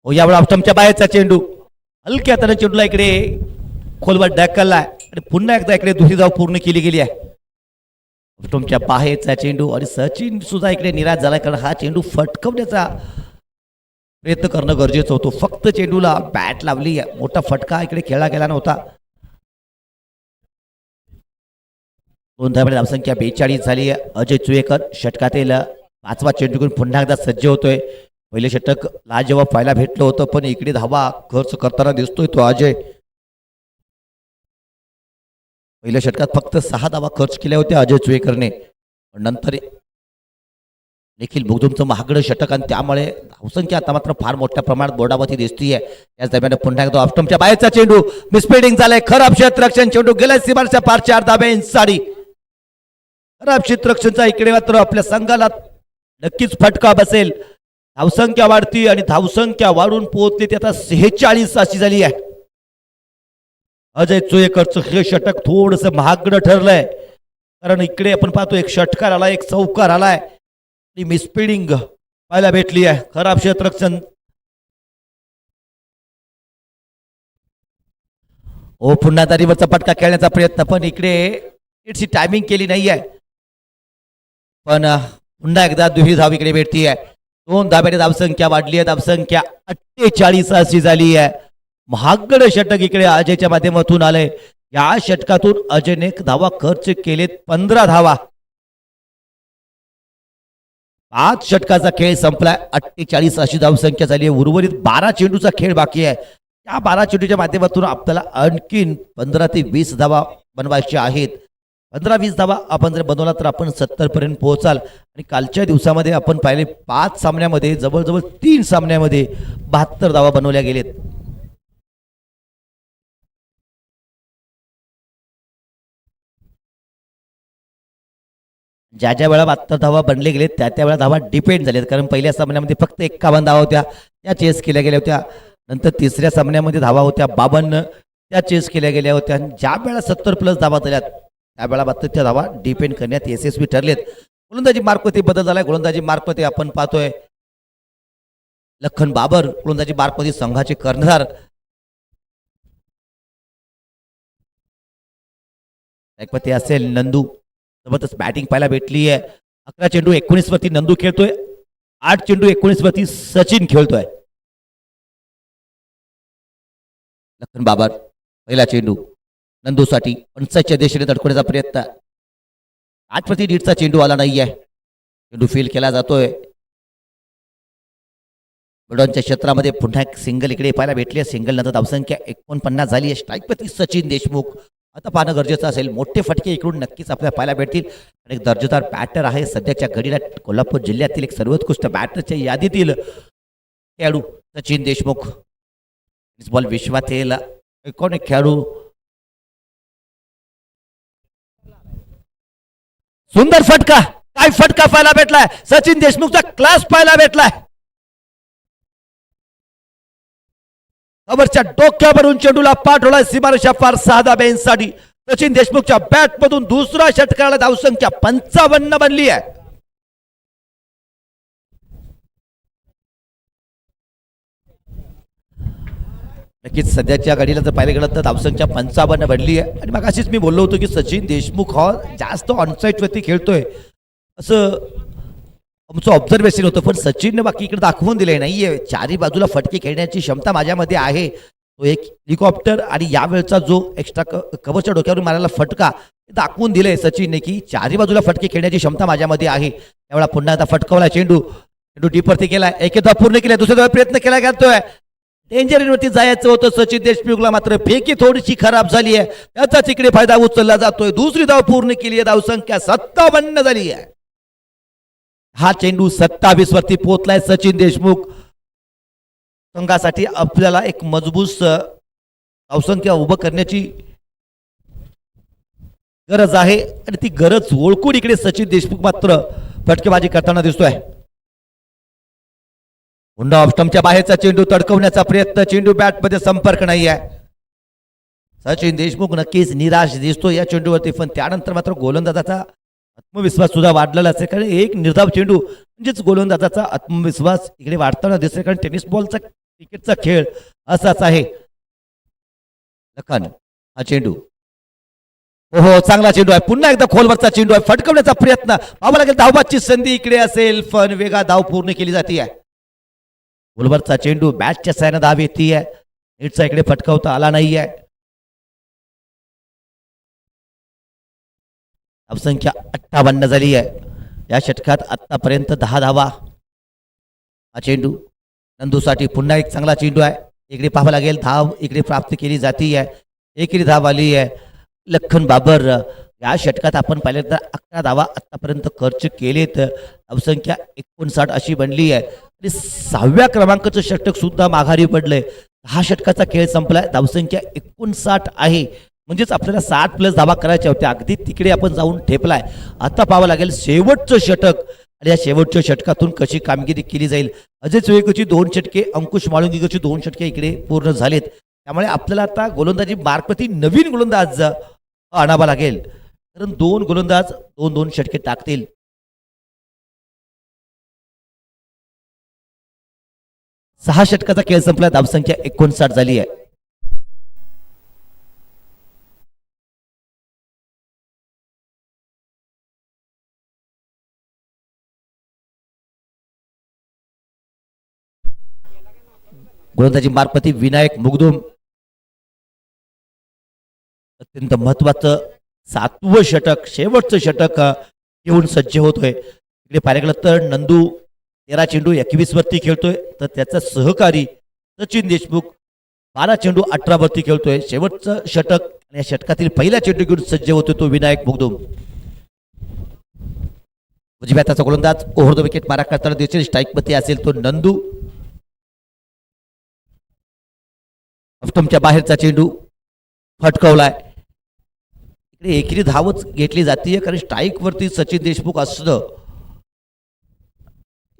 हो, यावेळा ऑप्टमच्या बाहेरचा चेंडू हलक्या हाताने चेंडूला इकडे खोलवर ढकलला आणि पुन्हा एकदा इकडे दुसरी धाव पूर्ण केली गेली आहे. ऑप्टमच्या बाहेरचा चेंडू आणि सचिन सुद्धा इकडे निराश झालाय. कारण हा चेंडू फटकवण्याचा प्रयत्न करणं गरजेचं होतं. फक्त चेंडूला बॅट लावली. मोठा फटका इकडे खेळला गेला नव्हता. 2 धाब्याने धावसंख्या 42 झाली आहे. अजय चुईकर षटकातील 5वा चेंडू घेऊन पुन्हा एकदा सज्ज होतोय. पहिले षटक ला जेव्हा पाहायला भेटलं होतं, पण इकडे धावा खर्च करताना दिसतोय तो अजय. पहिल्या षटकात फक्त 6 धावा खर्च केल्या होत्या अजय चुईकरने. नंतर देखील मुग्धुमचं महागडं षटक आणि त्यामुळे धावसंख्या आता मात्र फार मोठ्या प्रमाणात बोर्डावरती दिसतीये. याच दरम्यान पुन्हा एकदा ऑप्टमच्या बाहेरचा चेंडू मिसफिल्डिंग झालाय. खराब क्षेत्ररक्षण. चेंडू गेल्या सीमारेषेच्या पार 4 धाब्यांसाठी. खराब क्षेत्ररक्षणचा इकडे मात्र आपल्या संघाला नक्कीच फटका बसेल. धावसंख्या वाढती आणि धावसंख्या वाढून पोहोचली ती आता 46 अशी झाली आहे. अजय चुईकरचं हे षटक थोडंसं महागडं ठरलंय. कारण इकडे आपण पाहतो एक षटकार आलाय, एक चौकार आलाय. मिसफिल्डिंग पाहायला भेटली आहे. खराब क्षेत्ररक्षण. ओ, पुन्हा दारीवरचा फटका खेळण्याचा प्रयत्न, पण इकडे इट्सची टायमिंग केली नाहीये. पण पुन्हा एकदा दुसरी धाव इकडे भेटतीये. 2 धाब्याने धावसंख्या वाढली आहे. धावसंख्या 48 अशी झाली आहे. महागड षटक इकडे अजयच्या माध्यमातून आलंय. या षटकातून अजयने धावा खर्च केलेत 15 धावा. 5 षटकाचा खेळ संपलाय. 48 अशी धावसंख्या झाली आहे. उर्वरित 12 चेंडूचा खेळ बाकी आहे. त्या 12 चेंडूच्या माध्यमातून आपल्याला आणखीन 15 ते 20 धावा बनवायच्या आहेत. 15-20 धावा आपण जर बनवला तर आपण 70 पर्यंत पोहोचाल. आणि कालच्या दिवसामध्ये आपण पाहिले 5 सामन्यामध्ये जवळजवळ 3 सामन्यामध्ये 72 धावा बनवल्या गेलेत. ज्या ज्या वेळा 72 धावा बनले गेले त्या त्या वेळा धावा डिपेंड झालेत. कारण पहिल्या सामन्यामध्ये फक्त 51 धावा होत्या, त्या चेस केल्या गेल्या होत्या. नंतर तिसऱ्या सामन्यामध्ये धावा होत्या 52, त्या चेस केल्या गेल्या होत्या. ज्या वेळा 70+ धावा झाल्यात त्यावेळा मात्र त्या धावा डिपेंड करण्यात यशस्वी ठरलेत. गोलंदाजी मार्कमध्ये बदल झालाय. गोलंदाजी मार्कमध्ये आपण पाहतोय लखन बाबर गोलंदाजी मार्कमध्ये संघाचे कर्णधार. एकपती असेल नंदू. जबरदस्त बॅटिंग पाहायला भेटली आहे. 11 चेंडू 19 वरती नंदू खेळतोय. 8 चेंडू 19 वरती सचिन खेळतोय. लखन बाबर पहिला चेंडू नंदूसाठी 55च्या दिशेने धडकवण्याचा प्रयत्न. 8 प्रति लीडचा चेंडू आला नाहीये. चेंडू फील केला जातोय. बुलढाण्याच्या क्षेत्रामध्ये पुन्हा एक सिंगल इकडे पाहायला भेटली आहे. सिंगल नंतर धावसंख्या 49 झाली आहे. स्ट्राईक प्रति सचिन देशमुख आता पाहणं गरजेचं असेल. मोठे फटके इकडून नक्कीच आपल्याला पाहायला भेटतील. आणि एक दर्जेदार बॅटर आहे सध्याच्या घडीला कोल्हापूर जिल्ह्यातील एक सर्वोत्कृष्ट बॅटरच्या यादीतील खेळाडू सचिन देशमुख. बॉल विश्वातील कोण एक खेळाडू. सुंदर फटका. काय फटका पाहायला भेटलाय. सचिन देशमुखचा क्लास पाहायला भेटलाय. कव्हरच्या डोक्यावरून चेंडूला पाठवलाय सीमारेषा पार 6 धाब्यांसाठी. सचिन देशमुखच्या बॅट मधून दुसरा षटकाला धावसंख्या 55 बनली आहे. नक्कीच सध्याच्या घडीला जर पाहिलं गेलं तर धावसंख्या 55 बनली आहे. आणि मग अशीच मी बोललो होतो की सचिन देशमुख हा जास्त ऑनसाईट वरती खेळतोय असं आमचं ऑब्झर्वेशन होतं. पण सचिनने बाकी इकडे दाखवून दिले नाहीये. चारी बाजूला फटके खेळण्याची क्षमता माझ्यामध्ये आहे. तो एक हेलिकॉप्टर आणि यावेळचा जो एक्स्ट्रा कव्हरच्या डोक्यावरून मारायला फटका दाखवून दिले सचिनने की चारी बाजूला फटके खेळण्याची क्षमता माझ्यामध्ये आहे. त्यावेळेला पुन्हा आता फटकावला चेंडू. चेंडू डीपवरती केलाय. एकदा पूर्ण केलाय. दुसऱ्या प्रयत्न केला जातोय. डेंजरवरती जायचं होतं सचिन देशमुखला मात्र फेकी थोडीशी खराब झाली आहे. त्याचाच इकडे फायदा उचलला जातोय. दुसरी धाव पूर्ण केली आहे. धावसंख्या 57 झाली आहे. हा चेंडू 27 वरती पोहोचलाय. सचिन देशमुख संघासाठी आपल्याला एक मजबूत धावसंख्या उभं करण्याची गरज आहे आणि ती गरज ओळखून इकडे सचिन देशमुख मात्र फटकेबाजी करताना दिसतोय. पुन्हा ऑफस्टंपच्या बाहेरचा चेंडू तडकवण्याचा प्रयत्न. चेंडू बॅट मध्ये संपर्क नाही आहे. सचिन देशमुख नक्कीच निराश दिसतो या चेंडूवरती. पण त्यानंतर मात्र गोलंदाजाचा आत्मविश्वास सुद्धा वाढलेला असेल. कारण एक निर्धाव चेंडू म्हणजेच गोलंदाजाचा आत्मविश्वास इकडे वाढताना दिसतोय. कारण टेनिस बॉलचा क्रिकेटचा खेळ असाच आहे. लखन हा चेंडू हो चांगला चेंडू आहे. पुन्हा एकदा खोलवरचा चेंडू आहे. फटकवण्याचा प्रयत्न पाहावा लागेल. धावबाची संधी इकडे असेल पण वेगा धाव पूर्ण केली जाते. खोलवरचा चेंडू बॅटच्या साह्याने धाव येते. नेटचा इकडे फटकावता आला नाहीये. धावसंख्या 58 झाली आहे. या षटकात आतापर्यंत 10 धावा. हा चेंडू नंदूसाठी पुन्हा एक चांगला चेंडू आहे. इकडे पाहावं लागेल. धाव इकडे प्राप्त केली जाती आहे. एकेरी धाव आली आहे. लखन बाबर या षटकात आपण पाहिलं तर 11 धावा आतापर्यंत खर्च केलेत. धावसंख्या 59 अशी बनली आहे. आणि 6व्या क्रमांकाचं षटक सुद्धा माघारी पडलंय. हा षटकाचा खेळ संपलाय. धावसंख्या 59 आहे. म्हणजेच आपल्याला 60+ धावा करायच्या होत्या. अगदी तिकडे आपण जाऊन ठेपलाय. आता पाहावं लागेल शेवटचं षटक आणि या शेवटच्या षटकातून कशी कामगिरी केली जाईल. अजय चोळेकरची 2 षटके, अंकुश माळुंगीकरची 2 षटके इकडे पूर्ण झालेत. त्यामुळे आपल्याला आता गोलंदाजी मार्कवरती नवीन गोलंदाज आणावा लागेल. कारण 2 गोलंदाज 2-2 षटके टाकतील. सहा षटकाचा खेळ संपला. धावसंख्या 59 झाली आहे. गोलंदाजी मार्फती विनायक मुगदुम अत्यंत महत्वाचं 7वं षटक शेवटचं षटक येऊन सज्ज होतोय. इकडे पाहायला गेलं तर नंदू 13 चेंडू 21 वरती खेळतोय. तर त्याचा सहकारी सचिन देशमुख 12 चेंडू 18 वरती खेळतोय. शेवटचं षटक आणि या षटकातील पहिला चेंडू घेऊन सज्ज होतोय तो विनायक मुगदुम. उजव्या हाताचा गोलंदाज ओव्हर द विकेट मारा करताना दिसेल. स्ट्राईक मध्ये असेल तो नंदू. ऑफस्टंपच्या बाहेरचा चेंडू फटकवलाय. इकडे एकेरी धावच घेतली जाते. कारण स्ट्राईक वरती सचिन देशमुख असणं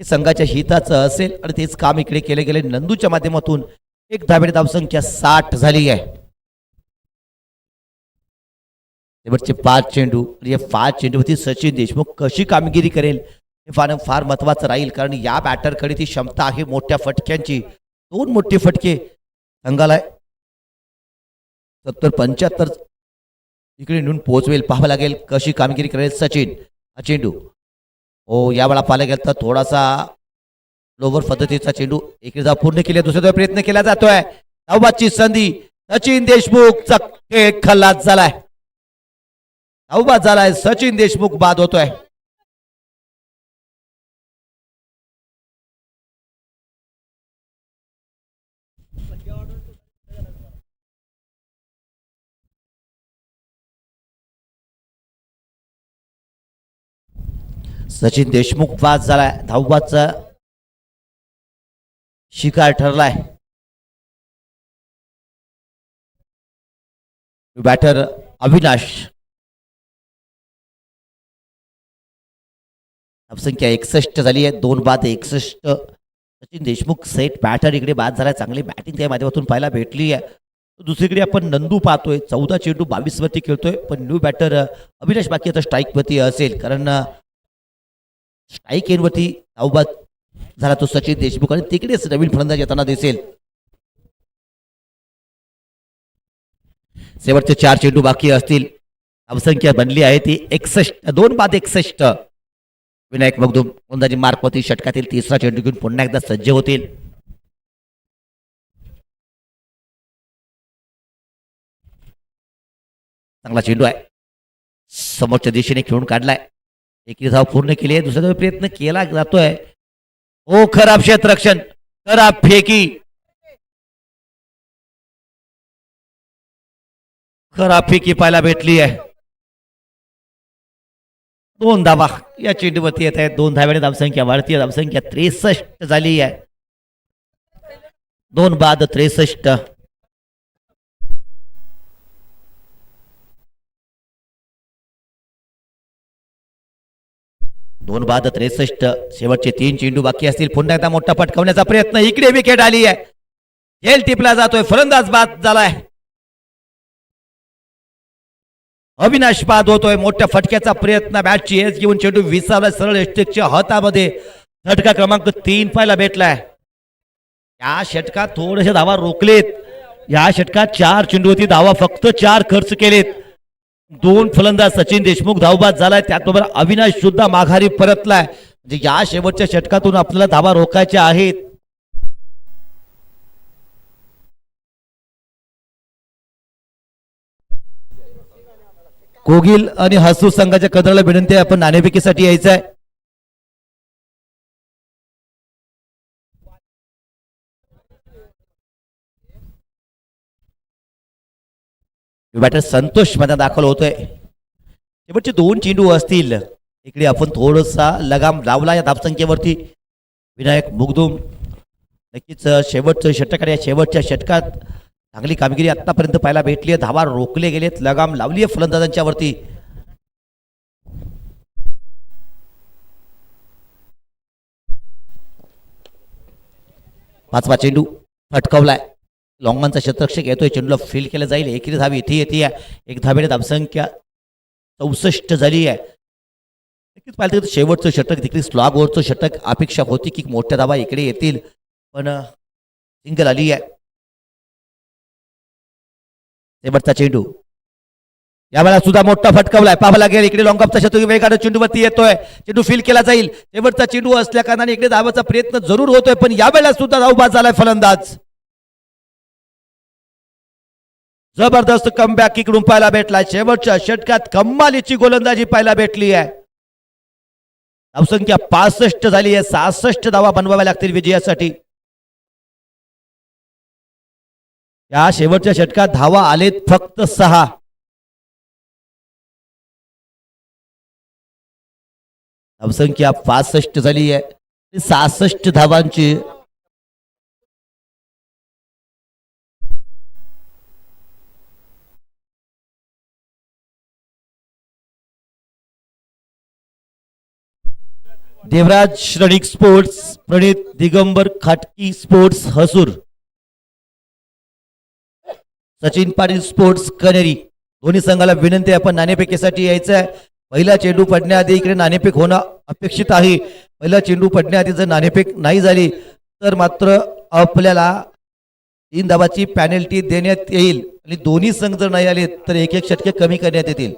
हे संघाच्या हिताचं असेल आणि तेच काम इकडे केले गेले. नंदूच्या माध्यमातून एक धावेने धावसंख्या 60 झाली आहे. शेवटचे 5 चेंडू आणि या 5 चेंडूवरती सचिन देशमुख कशी कामगिरी करेल हे फार महत्वाचं राहील. कारण या बॅटरकडे ती क्षमता आहे मोठ्या फटक्यांची. 2 मोठे फटके संघाला 70-75 इकडे नेऊन पोहोचवेल. पाहावं लागेल कशी कामगिरी करेल सचिन. हा चेंडू हो यावेळा पाहायला गेलं तर थोडासा लोवर पद्धतीचा चेंडू. एक धाव पूर्ण केली. दुसरा प्रयत्न केला जातोय. धावबाची संधी सचिन देशमुखचा खेळ खल्लास झालाय. धावबाद झालाय. सचिन देशमुख बाद होतोय. सचिन देशमुख बाद झालाय. धावबादचा शिकार ठरलाय. बॅटर अविनाश. धावसंख्या 61 झाली आहे. 2 बाद 61. सचिन देशमुख सेट बॅटर इकडे बाद झालाय. चांगली बॅटिंग त्या माध्यमातून पाहायला भेटली आहे. दुसरीकडे आपण नंदू पाहतोय 14 चेंडू 22 वरती खेळतोय. पण न्यू बॅटर अविनाश बाकी आता स्ट्राईक वरती असेल, कारण स्ट्राईक एनवरती धावबाद झाला तो सचिन देशमुख आणि तिकडेच नवीन फलंदाज येताना दिसेल. शेवटचे 4 चेंडू बाकी असतील. धावसंख्या बनली आहे ती 61. 2 बाद 61. विनायक मगदूम गोलंदाजी मार्कवरती षटकातील तिसरा चेंडू घेऊन पुन्हा एकदा सज्ज होतील. चांगला चेंडू आहे. समोरच्या दिशेने खेळून काढलाय. एकी धाव पूर्ण केली आहे. दुसरा प्रयत्न केला जातोय. ओ खराब क्षेत्ररक्षण. खराब फेकी. खराब फेकी पाहायला भेटली आहे. 2 धावा या चेंडूवरती येत आहेत. 2 धाव्याने धावसंख्या वाढती. धावसंख्या 63 झाली आहे. 2 बाद 63. 2 बाद 63. शेवटचे 3 चेंडू बाकी असतील. पुन्हा एकदा मोठा पटकावण्याचा प्रयत्न. इकडे विकेट आली आहे. झेल टिपला जातोय. फलंदाज बाद झालाय. अविनाश बाद होतोय. मोठ्या फटक्याचा प्रयत्न. बॅटची एज घेऊन चेंडू विसावला सरळ एस्टेकच्या हातामध्ये. षटका क्रमांक 3 पाहायला भेटलाय. या षटकात थोडेसे धावा रोखलेत. या षटकात 4 चेंडूवरती धावा फक्त 4 खर्च केलेत. 2 फलंदाज सचिन देशमुख धावबाद झालाय. त्याचबरोबर अविनाश सुद्धा माघारी परतलाय. म्हणजे या शेवटच्या षटकातून आपल्याला धावा रोखायच्या आहेत. कोगिल आणि हसू संघाच्या कदराला विनंती आहे, आपण नाणेफेकीसाठी यायचं आहे. बॅटर संतोष मध्ये दाखल होतोय. शेवटचे 2 चेंडू असतील. इकडे आपण थोडासा लगाम लावला या धावसंख्येवरती. विनायक मुगदुम नक्कीच शेवटचं षटक आहे. शेवटच्या षटकात चांगली कामगिरी आतापर्यंत पाहायला भेटली आहे. धावा रोखले गेलेत. लगाम लावली आहे फलंदाजांच्या वरती. पाचवा चेंडू फटकावलाय. लॉंगॉनचा क्षेत्ररक्षक येतोय. चेंडूला फील केलं जाईल. एकेरी धाव इथे येते. एक धावेने धावसंख्या 64 झाली आहे. नक्कीच पाहिलं तर शेवटचं षटक तिकडे स्लॉग ओव्हरचं षटक. अपेक्षा होती की मोठ्या धावा इकडे येतील, पण सिंगल आली आहे. शेवटचा चेंडू यावेळेला सुद्धा मोठा फटकावलाय. पाहावं लागेल इकडे लॉंगॉपचा शतक वेगाने चेंडूवरती येतोय. चेंडू फील केला जाईल. शेवटचा चेंडू असल्या कारणाने इकडे धावाचा प्रयत्न जरूर होतोय, पण यावेळेला सुद्धा धावबाद झालाय फलंदाज. जबरदस्त कमबॅक इकडून पाहायला भेटलाय. शेवटच्या षटकात कमालीची गोलंदाजी पाहायला भेटली आहे. धावसंख्या 65 झाली आहे. 66 धावा बनवाव्या लागतील विजयासाठी. या शेवटच्या षटकात धावा आलेत फक्त 6. धावसंख्या 65 झाली आहे. 66 धावांची देवराज श्रनिक स्पोर्ट्स, प्रणित दिगंबर खाटकी स्पोर्ट्स हसूर, सचिन पाटील स्पोर्ट्स कनेरी, दोन्ही संघाला विनंती आहे आपण नाणेफेकीसाठी यायचं आहे. पहिला चेंडू पडण्याआधी इकडे नाणेफेक होणं अपेक्षित आहे. पहिला चेंडू पडण्याआधी जर नाणेफेक नाही झाली तर मात्र आपल्याला 3 धावाची पॅनल्टी देण्यात येईल आणि दोन्ही संघ जर नाही आले तर 1-1 षटके कमी करण्यात येतील.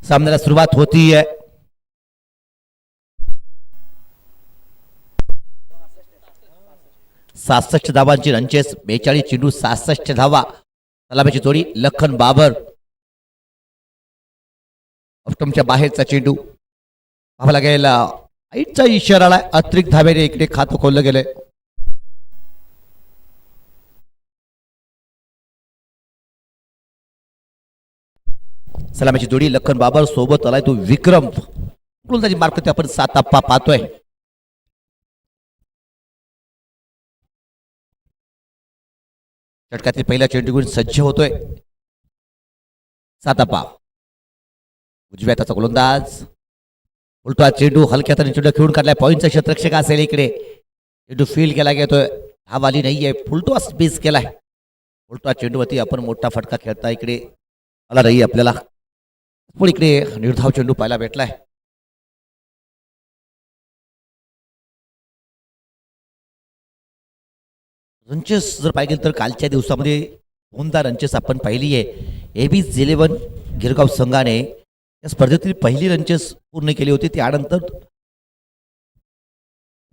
सामन्याला सुरुवात होतीये. सहासष्ट धावांची रनचेस, 42 चेंडू 66 धावा. सलामीची जोडी लखन बाबर. ऑफस्टंपच्या बाहेरचा चेंडू पाहावा लागेल. आईटचा इशारा आलाय. अतिरिक्त धावेने इकडे खातं खोललं गेलंय. सलामीची जोडी लखन बाबर सोबत आलाय तो विक्रम. गोलंदाजी मार्फत आपण 7 अप्पा पाहतोय. षटकातील पहिला चेंडू घेऊन सज्ज होतोय. 7 अप्पा. उजव्या हाताचा गोलंदाज. उलटा चेंडू हलक्या हाताने चेंडू खेळून काढलाय. पॉईंटचा क्षेत्ररक्षक असेल इकडे. चेंडू फील्ड केला गेतोय. धाव आली नाहीये. फुलटॉस बेस केलाय. उलटा चेंडूवरती आपण मोठा फटका खेळता इकडे आला नाही आपल्याला. पण इकडे निर्धाव चेंडू पाहायला भेटलाय. रनचेस जर पाहिजे तर कालच्या दिवसामध्ये 2दा रनचेस आपण पाहिली आहे. एबीज 11 गिरगाव संघाने या स्पर्धेतील पहिली रनचेस पूर्ण केली होती. त्यानंतर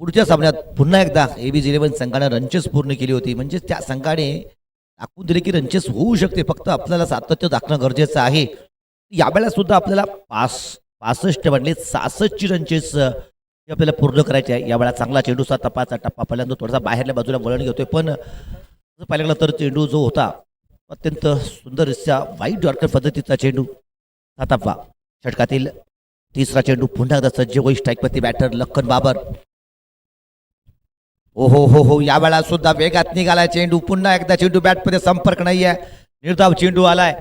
पुढच्या सामन्यात पुन्हा एकदा एबीज 11 संघाने रनचेस पूर्ण केली होती. म्हणजे त्या संघाने दाखवून दिले की रनचेस होऊ शकते. फक्त आपल्याला सातत्य दाखवणं गरजेचं आहे. यावेळेला सुद्धा आपल्याला 65 म्हणले 66ची रनचेस आपल्याला पूर्ण करायचे आहे. यावेळा चांगला चेंडूचा टप्पाचा टप्पा पहिल्यांदा थोडासा बाहेरल्या बाजूला वळण घेतोय. पण पाहिलं गेलं तर चेंडू जो होता अत्यंत सुंदररित्या वाईट यॉर्कर पद्धतीचा चेंडू. 7 अप्पा. षटकातील तिसरा चेंडू पुन्हा एकदा सज्ज होई. स्ट्राईकवरती बॅटर लखन बाबर. ओ हो हो हो. यावेळा सुद्धा वेगात निघालाय चेंडू. पुन्हा एकदा चेंडू बॅटमध्ये संपर्क नाहीये. निर्धाव चेंडू आलाय.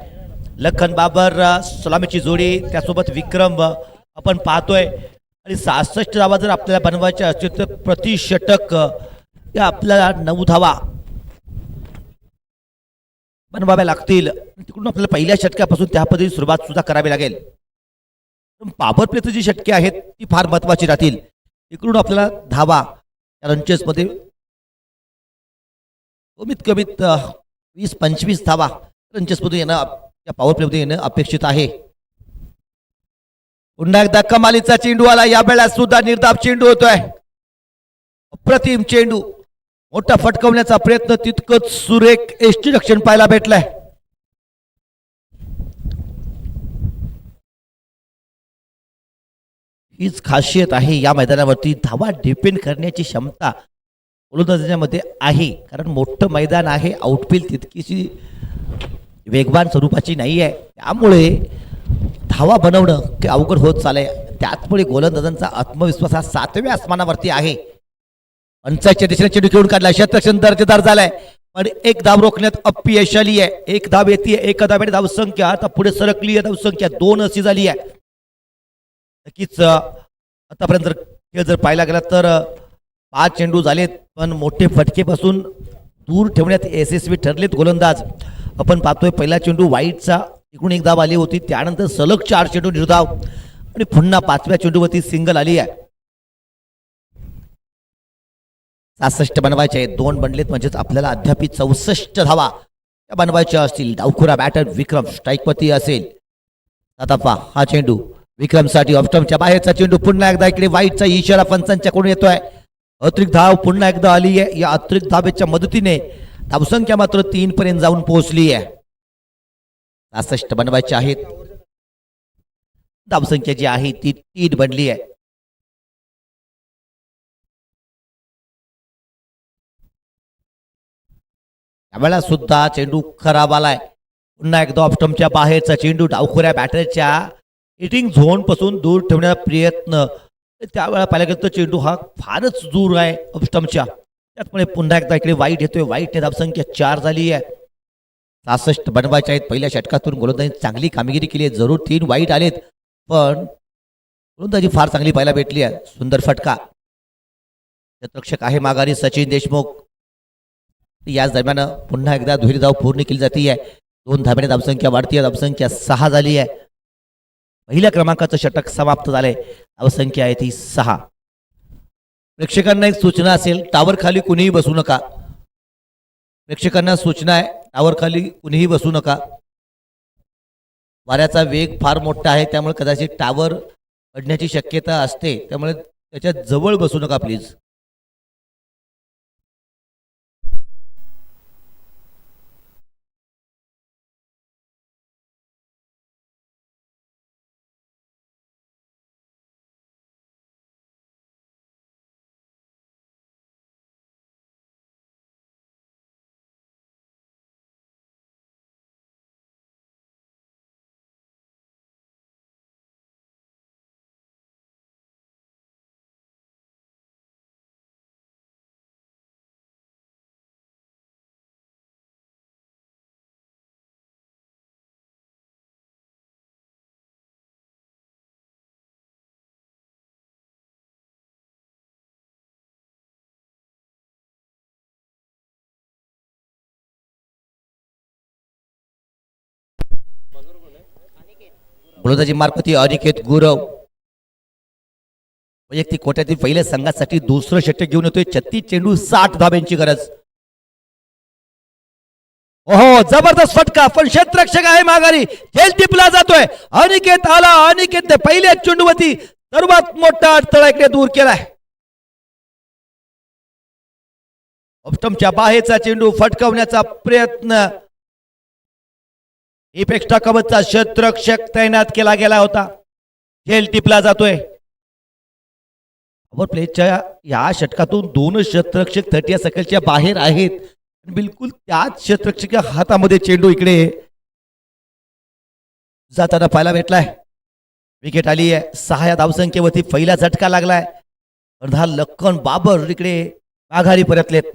लखन बाबर सलामीची जोडी त्यासोबत विक्रम आपण पाहतोय. आणि 66 धावा जर आपल्याला बनवायच्या असतील तर प्रति षटक या आपल्याला 9 धावा बनवाव्या लागतील. तिकडून आपल्याला पहिल्या षटकापासून त्या पद्धतीने सुरुवात सुद्धा करावी लागेल. पॉवर प्लेची जी षटके आहेत ती फार महत्वाची राहतील. इकडून आपल्याला धावा रनचेसमध्ये कमीत कमीत 20-25 धावा रनचेसमधून येणं या पॉवर प्लेमध्ये येणं अपेक्षित आहे. पुन्हा एकदा कमालीचा चेंडू आला. यावेळेला सुद्धा निर्धाव चेंडू होतोय. अप्रतिम चेंडू. मोठा फटकवण्याचा प्रयत्न तितकंच सुरेख एष्टी रक्षण पाहायला भेटलंय. हीच खासियत आहे या मैदानावरती. धावा डिपेंड करण्याची क्षमता गोलंदाजांमध्ये आहे. कारण मोठं मैदान आहे. आउटफील्ड तितकीशी वेगवान स्वरूपाची नाही आहे. त्यामुळे धावा बनवणं की अवघड होत चाललंय. त्याचमुळे गोलंदाजांचा आत्मविश्वास हा 7व्या आसमानावरती आहे. 55च्या दिशेने चेंडू खेळून काढला. क्षेत्ररक्षण दर्जेदार झालाय. पण एक धाव रोखण्यात अपयश आली आहे. एक धाव येते. एका धावेने धावसंख्या आता पुढे सरकली आहे. धावसंख्या 2 अशी झाली आहे. नक्कीच आतापर्यंत खेळ जर पाहायला गेला तर 5 चेंडू झालेत. पण मोठे फटकेपासून दूर ठेवण्यात यशस्वी ठरलेत गोलंदाज. आपण पाहतोय पहिला चेंडू वाईटचा इकडून एक धाव आली होती. त्यानंतर सलग 4 चेंडू निर्धाव आणि पुन्हा 5व्या चेंडूवरती सिंगल आली आहे. 66 बनवायचे आहेत. 2 बनलेत म्हणजेच आपल्याला अद्याप 64 धावा त्या बनवायच्या असतील. डावखुरा बॅटर विक्रम स्ट्राईकवरती असेल. 7 अप्पा. हा चेंडू विक्रमसाठी ऑफस्टंपच्या बाहेरचा चेंडू. पुन्हा एकदा इकडे वाईटचा इशारा पंचांच्याकडून येतोय. अतिरिक्त धाव पुन्हा एकदा आली आहे. या अतिरिक्त धावेच्या मदतीने धावसंख्या मात्र 3 पर्यंत जाऊन पोहोचली आहे. 66 बनवायचे आहेत. धावसंख्या जी आहे ती 3 बनली आहे. यावेळेला सुद्धा चेंडू खराब आलाय. पुन्हा एकदा ऑफस्टंपच्या बाहेरचा चेंडू. डावखुऱ्या बॅटरच्या हिटिंग झोन पासून दूर ठेवण्याचा प्रयत्न. त्यावेळेला पाहिला गेलं तर चेंडू हा फारच दूर आहे ऑफस्टंपच्या. त्याचमुळे पुन्हा एकदा इकडे वाईट येतोय. वाईटने धावसंख्या 4 झाली आहे. 66 बनवायचे आहेत. पहिल्या षटकातून गोलंदाजी चांगली कामगिरी केली आहे. जरूर 3 वाईट आलेत पण गोलंदाजी फार चांगली पाहायला भेटली आहे. सुंदर फटका. क्षेत्ररक्षक आहे माघारी सचिन देशमुख. याच दरम्यान पुन्हा एकदा दुहेरी धाव पूर्ण केली जाते आहे. 2 धाब्याने धावसंख्या वाढती आहे. धावसंख्या 6 झाली आहे. पहिल्या क्रमांकाचं षटक समाप्त झालंय. धावसंख्या आहे ती 6. प्रेक्षकांना एक सूचना असेल. टावर खाली कुणीही बसू नका. प्रेक्षकांना सूचना आहे. टावर खाली कुणीही बसू नका. वाऱ्याचा वेग फार मोठा आहे, त्यामुळे कदाचित टावर पडण्याची शक्यता असते, त्यामुळे त्याच्या जवळ बसू नका प्लीज. गोलंदाजी मार्फती अनिकेत गुरव वैयक्तिक कोट्यातील पहिल्या संघासाठी दुसरं षटक घेऊन येतोय. 36 चेंडू 60 धाब्यांची गरज. ओहो, जबरदस्त फटका, पण क्षेत्ररक्षक आहे माघारी, झेल टिपला जातोय. अनिकेत आला, अनिकेत पहिल्या चेंडूवरती सर्वात मोठा अडथळा इकडे दूर केलाय. ऑप्टमच्या बाहेरचा चेंडू फटकावण्याचा प्रयत्न, एपेक्स्ट्रा कवचचा क्षेत्ररक्षक तैनात केला गेला होता, झेल टिपला जातोय. ओव्हर प्लेच्या या षटकातून 2 क्षेत्ररक्षक 30 सर्कलच्या बाहेर आहेत. बिलकुल त्याच क्षेत्ररक्षक हातामध्ये चेंडू इकडे जाताना पाहायला भेटलाय. विकेट आली आहे. 6 या धावसंख्येवरती पहिला झटका लागलाय. अर्धा लक्कन बाबर इकडे माघारी परतलेत.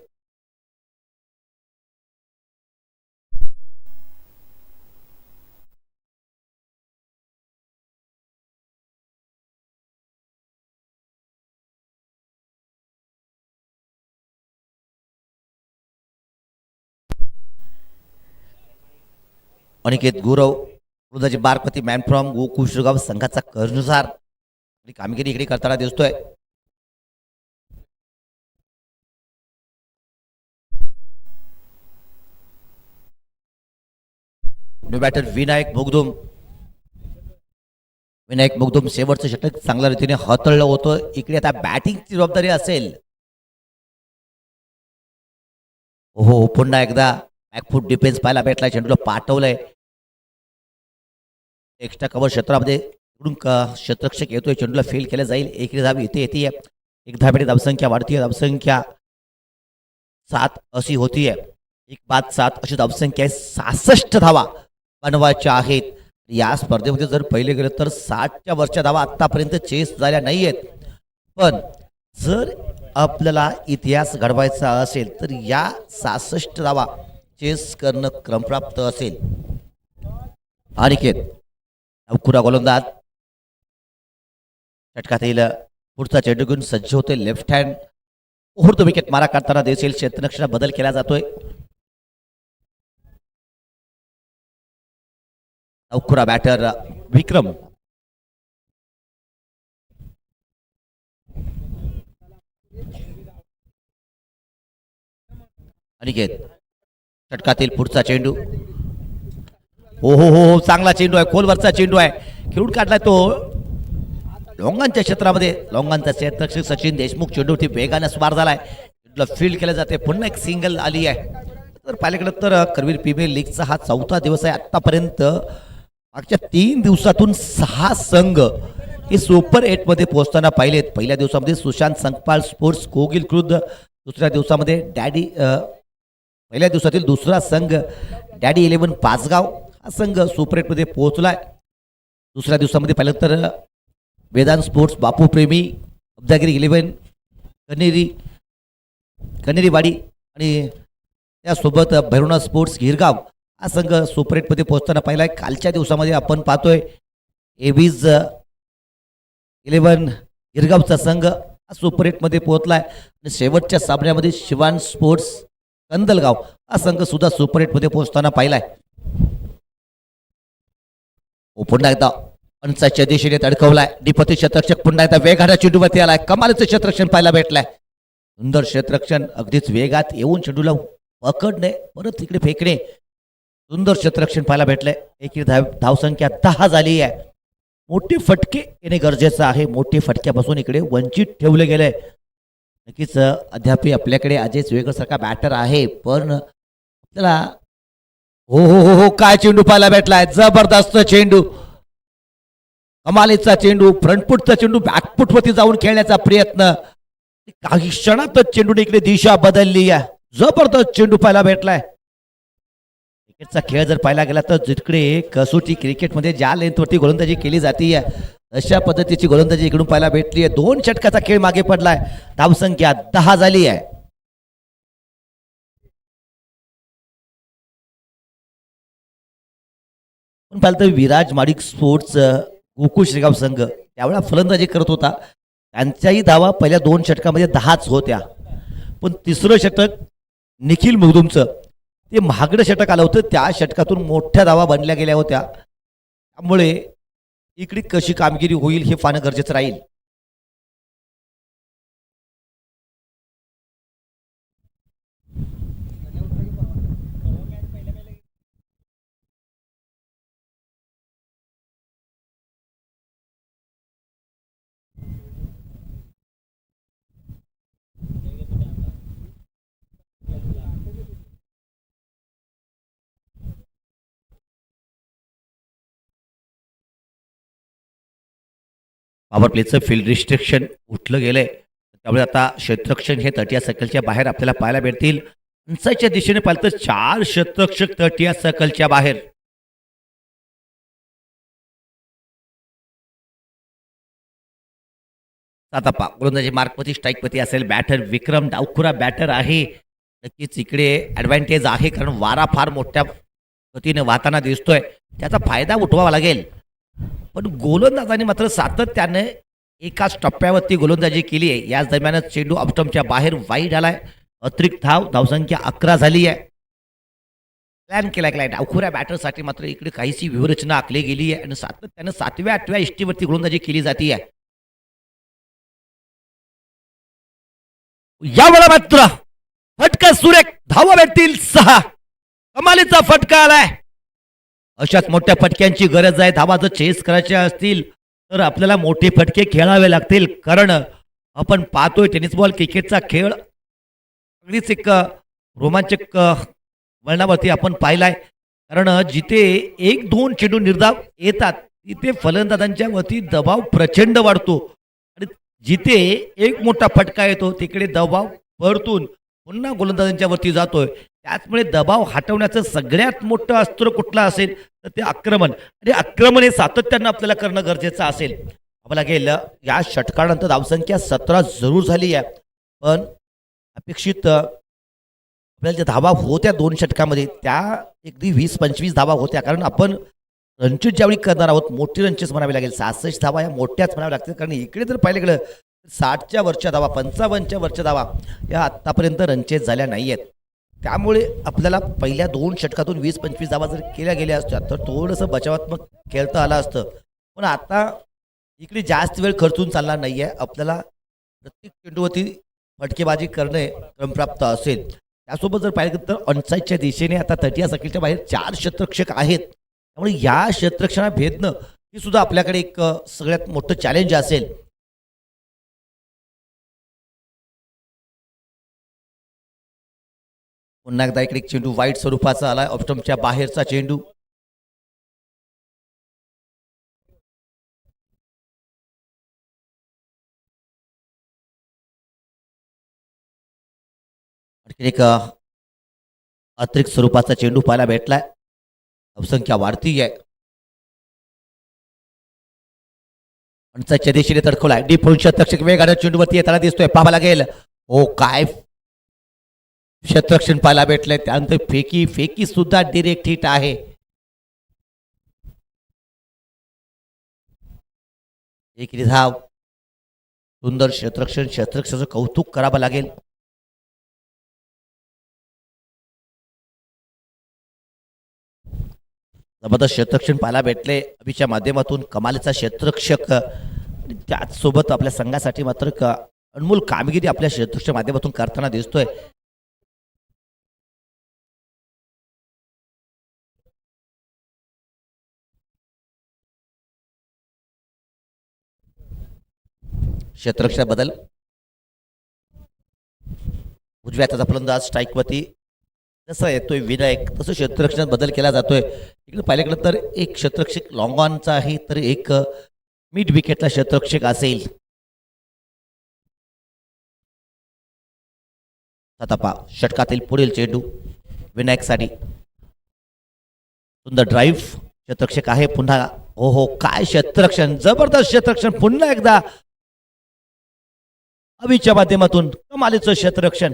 अनिकेत गुरव गोलंदाजी बारपती मॅन फ्रॉम गोकुशगाव संघाचा कर्जनुसार कामगिरी इकडे करताना दिसतोय. बॅटर विनायक मुगदुम. विनायक मुगदुम शेवटचं षटक चांगल्या रीतीने हाताळलं होतं. इकडे आता बॅटिंगची जबाबदारी असेल. हो, पुन्हा एकदा बॅकफूट डिफेन्स पाहायला भेटला. चेंडूला पाठवलंय एक्स्ट्रा कव्हर क्षेत्रामध्ये. क्षेत्ररक्षक येतोय, चेंडूला फेल केलं जाईल. एक धाव येते. एक धावेची धावसंख्या वाढतीये. धावसंख्या 7 अशी होतीये. 1-5-7 अशी धावसंख्या आहे. 66 धावा बनवायच्या आहेत. या स्पर्धेमध्ये जर पहिले गेलं तर 60च्या वरच्या धावा आतापर्यंत चेस झाल्या नाहीयेत. पण जर आपल्याला इतिहास घडवायचा असेल तर या 66 धावा चेस करणं क्रमप्राप्त असेल. अनिकेत अवकुरा गोलंदाज षटकात येईल. पुढचा चेंडू घेऊन सज्ज होते. लेफ्ट हँड मुहूर्त विकेट मारा काढताना दिसेल. क्षेत्ररक्षणात बदल केला जातोय. अवकुरा बॅटर विक्रम. अनिकेत षटकातील पुढचा चेंडू. हो हो हो, चांगला चेंडू आहे. खोलवरचा चेंडू आहे. खेळून काढलाय तो लोंगांच्या क्षेत्रामध्ये. लोंगांचा क्षेत्ररक्षक सचिन देशमुख चेंडूवरती वेगाने स्वार झालाय. चेंडूला फील्ड केलं जाते. पुन्हा एक सिंगल आली आहे. तर पाहिल्याकडे तर करवीर प्रीमियर लीगचा हा 4था दिवस आहे. आतापर्यंत मागच्या 3 दिवसातून 6 संघ हे सुपर 8 मध्ये पोहोचताना पाहिलेत. पहिल्या दिवसामध्ये सुशांत संकपाल स्पोर्ट्स कोगिल खुर्द. दुसऱ्या दिवसामध्ये पहिल्या दिवसातील दुसरा संघ डॅडी 11 पाचगाव हा संघ सुपर 8 मध्ये पोहोचलाय. दुसऱ्या दिवसामध्ये पाहिलं तर वेदांत स्पोर्ट्स बापू प्रेमी अब्दागिरी 11 कनेरीवाडी आणि त्यासोबत भैरवनाथ स्पोर्ट्स गिरगाव हा संघ सुपर 8 मध्ये पोहोचताना पाहिलाय. कालच्या दिवसामध्ये आपण पाहतोय एव्हीज 11 गिरगावचा संघ हा सुपर 8 मध्ये पोहोचलाय. आणि शेवटच्या सामन्यामध्ये शिवान स्पोर्ट्स कंदलगाव हा संघ सुद्धा सुपर 8 मध्ये पोहोचताना पाहिलाय. पुन्हा एकदा अंचाच्या दिशेने अडकवलाय. डिपती क्षेत्ररक्षक पुन्हा एकदा वेगाच्या चेंडूवरती आलाय. कमालीचं क्षेत्ररक्षण पाहायला भेटलाय. सुंदर क्षेत्ररक्षण. अगदीच वेगात येऊन चेंडूला पकडणे परत तिकडे फेकणे सुंदर क्षेत्ररक्षण पाहायला भेटलंय. एकी धावसंख्या 10 झाली आहे. मोठे फटके येणे गरजेचं आहे. मोठे फटक्यापासून इकडे वंचित ठेवले गेले. नक्कीच अद्याप आपल्याकडे अजय सुवेकरसारखा बॅटर आहे, पण आपल्याला हो हो हो हो काय चेंडू पाहायला भेटलाय. जबरदस्त चेंडू, कमालीचा चेंडू, फ्रंटफुटचा चेंडू, बॅकफुटवरती जाऊन खेळण्याचा प्रयत्न. काही क्षणातच चेंडूने इकडे दिशा बदलली आहे. जबरदस्त चेंडू पाहायला भेटलाय. क्रिकेटचा खेळ जर पाहायला गेला तर जिकडे कसोटी क्रिकेटमध्ये ज्या लेंथवरती गोलंदाजी केली जाते अशा पद्धतीची गोलंदाजी इकडून पाहायला भेटली आहे. 2 षटकाचा खेळ मागे पडलाय. धावसंख्या 10 झाली आहे. पण पाहिलं तर विराज माडिक स्पोर्ट्स गोकुळ श्रीगाव संघ त्यावेळेला फलंदाजी करत होता. त्यांच्याही धावा पहिल्या 2 षटकामध्ये 10च होत्या. पण तिसरं षटक निखिल मुगदुमचं ते महागडं षटक आलं होतं. त्या षटकातून मोठ्या धावा बनल्या गेल्या होत्या. त्यामुळे इकडे कशी कामगिरी होईल हे पाहणं गरजेचं राहील. पॉवर प्लेचं फील्ड रिस्ट्रिक्शन उठलं गेलंय. त्यामुळे आता क्षेत्ररक्षण हे तटिया सर्कलच्या बाहेर आपल्याला पाहायला भेटतील. उंचाईच्या दिशेने पाहिलं तर 4 क्षेत्ररक्षक तटिया सर्कलच्या बाहेर. आता पा गोलंदाजी मार्कपती स्ट्राईकपती असेल बॅटर विक्रम डावखुरा बॅटर आहे. नक्कीच इकडे ॲडव्हान्टेज आहे, कारण वारा फार मोठ्या गतीने वाहताना दिसतोय. त्याचा फायदा उठवावा लागेल. पण गोलंदाजाने मात्र सातत्याने एकाच टप्प्यावरती गोलंदाजी केली आहे. याच दरम्यानच चेंडू ऑफस्टंपच्या बाहेर वाईड आलाय. अतिरिक्त धावसंख्या 11 झाली आहे. प्लॅन केला गेलाय डावखुऱ्या बॅटरसाठी मात्र इकडे काहीशी व्यूहरचना आखली गेली आहे आणि सातत्याने 7व्या 8व्या इष्टीवरती गोलंदाजी केली जाते आहे. यावेळेला मात्र फटका सुरेख, धावा भेटतील 6. कमालीचा फटका आलाय. अशाच मोठ्या फटक्यांची गरज आहे. धावा जर चेस करायच्या असतील तर आपल्याला मोठे फटके खेळावे लागतील, कारण आपण पाहतोय टेनिस बॉल क्रिकेटचा खेळ अगदीच एक रोमांचक वळणावरती आपण पाहिलाय. कारण जिथे 1-2 चेंडू निर्धाव येतात तिथे फलंदाजांच्या वरती दबाव प्रचंड वाढतो आणि जिथे एक मोठा फटका येतो तिकडे दबाव परतून पुन्हा गोलंदाजांच्या वरती जातोय. त्याचमुळे दबाव हटवण्याचं सगळ्यात मोठं अस्त्र कुठलं असेल तर ते आक्रमण, आणि आक्रमण हे सातत्यानं आपल्याला करणं गरजेचं असेल. आपल्याला गेलं या षटकानंतर धावसंख्या 17 जरूर झाली आहे, पण अपेक्षित आपल्याला ज्या धावा होत्या 2 षटकामध्ये त्या अगदी 20-25 धावा होत्या. कारण आपण रनचेस ज्यावेळी करणार आहोत मोठी रनचेस म्हणावी लागेल. 66 धावा या मोठ्याच म्हणाव्या लागतील, कारण इकडे जर पाहिलं गेलं 60च्या वरच्या धावा 55च्या वरच्या धावा या आत्तापर्यंत रनचेस झाल्या नाही आहेत. त्यामुळे आपल्याला पहिल्या 2 षटकातून 20-25 धावा जर केल्या गेल्या असत्या तर थोडंसं बचावात्मक खेळता आलं असतं. पण आता इकडे जास्त वेळ खर्चून चालणार नाही आहे. आपल्याला प्रत्येक चेंडूवरती फटकेबाजी करणे क्रमप्राप्त असेल. त्यासोबत जर पाहिलं तर ऑनसाईडच्या दिशेने आता तटिया सर्कलच्या बाहेर 4 क्षेत्ररक्षक आहेत. त्यामुळे या क्षेत्ररक्षणा भेदणं ही सुद्धा आपल्याकडे एक सगळ्यात मोठं चॅलेंज असेल. पुन्हा एकदा इकडे चेंडू वाईट स्वरूपाचा आलाय. ऑफस्टंपच्या बाहेरचा चेंडू. एक अतिरिक्त स्वरूपाचा चेंडू पाहायला भेटलाय. धावसंख्या वाढती आहे. पंचाच्या दिशेने तडखवलाय. डीप होऊन क्षेत्ररक्षक वेगाने चेंडूवरती येताना दिसतोय. पाहावा लागेल. हो काय क्षेत्ररक्षण पाहायला भेटलंय. त्यानंतर फेकी सुद्धा डिरेक्ट हिट आहे. एक धाव. सुंदर क्षेत्ररक्षणाचं कौतुक करावं लागेल. जबरदस्त क्षेत्ररक्षण पाहायला भेटले अभिच्या माध्यमातून. कमालीचा क्षेत्ररक्षक, त्याचसोबत आपल्या संघासाठी मात्र अनमोल कामगिरी आपल्या क्षेत्ररक्षण माध्यमातून करताना दिसतोय. क्षेत्ररक्षण बदल. उजव्या हाताचा फलंदाज स्ट्राईकवरती जसं येतोय विनायक तसं क्षेत्ररक्षणात बदल केला जातोय. इकडे पाहिलं गेलं तर एक क्षेत्ररक्षक लॉंग ऑनचा आहे तर एक मिड विकेटला क्षेत्ररक्षक असेल. आता पहा षटकातील पुढील चेंडू विनायकसाठी सुंदर ड्राईव्ह. क्षेत्ररक्षक आहे पुन्हा. हो हो काय क्षेत्ररक्षण, जबरदस्त क्षेत्ररक्षण पुन्हा एकदा अभिच्या माध्यमातून कमालीचं क्षेत्ररक्षण.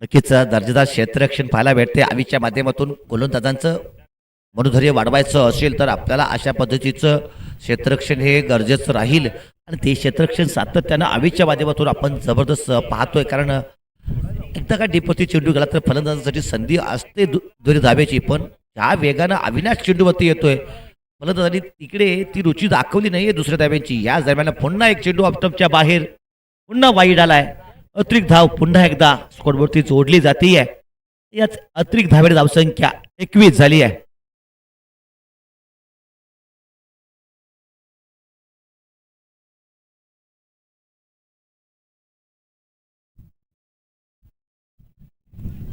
नक्कीच दर्जेदार क्षेत्ररक्षण पाहायला भेटते. अभिच्या माध्यमातून गोलंदाजांचं मनोधैर्य वाढवायचं असेल तर आपल्याला अशा पद्धतीचं क्षेत्ररक्षण हे गरजेचं राहील आणि ते क्षेत्ररक्षण सातत्यानं अभिच्या माध्यमातून आपण जबरदस्त पाहतोय. कारण एकदा का डीपवरती चेंडू गेला तर फलंदाजांसाठी संधी असते दोन्ही धाब्याची, पण ज्या वेगानं अविनाश चेंडूवरती येतोय फलंदाजांनी तिकडे ती रुची दाखवली नाहीये दुसऱ्या धाब्यांची. या दरम्यान पुन्हा एक चेंडू ऑफस्टंपच्या बाहेर, पुन्हा वाईड आलाय. अतिरिक्त धाव पुन्हा एकदा स्कोरबोर्डवरती जोडली जाते. याच अतिरिक्त धावेची धावसंख्या 21 झाली आहे.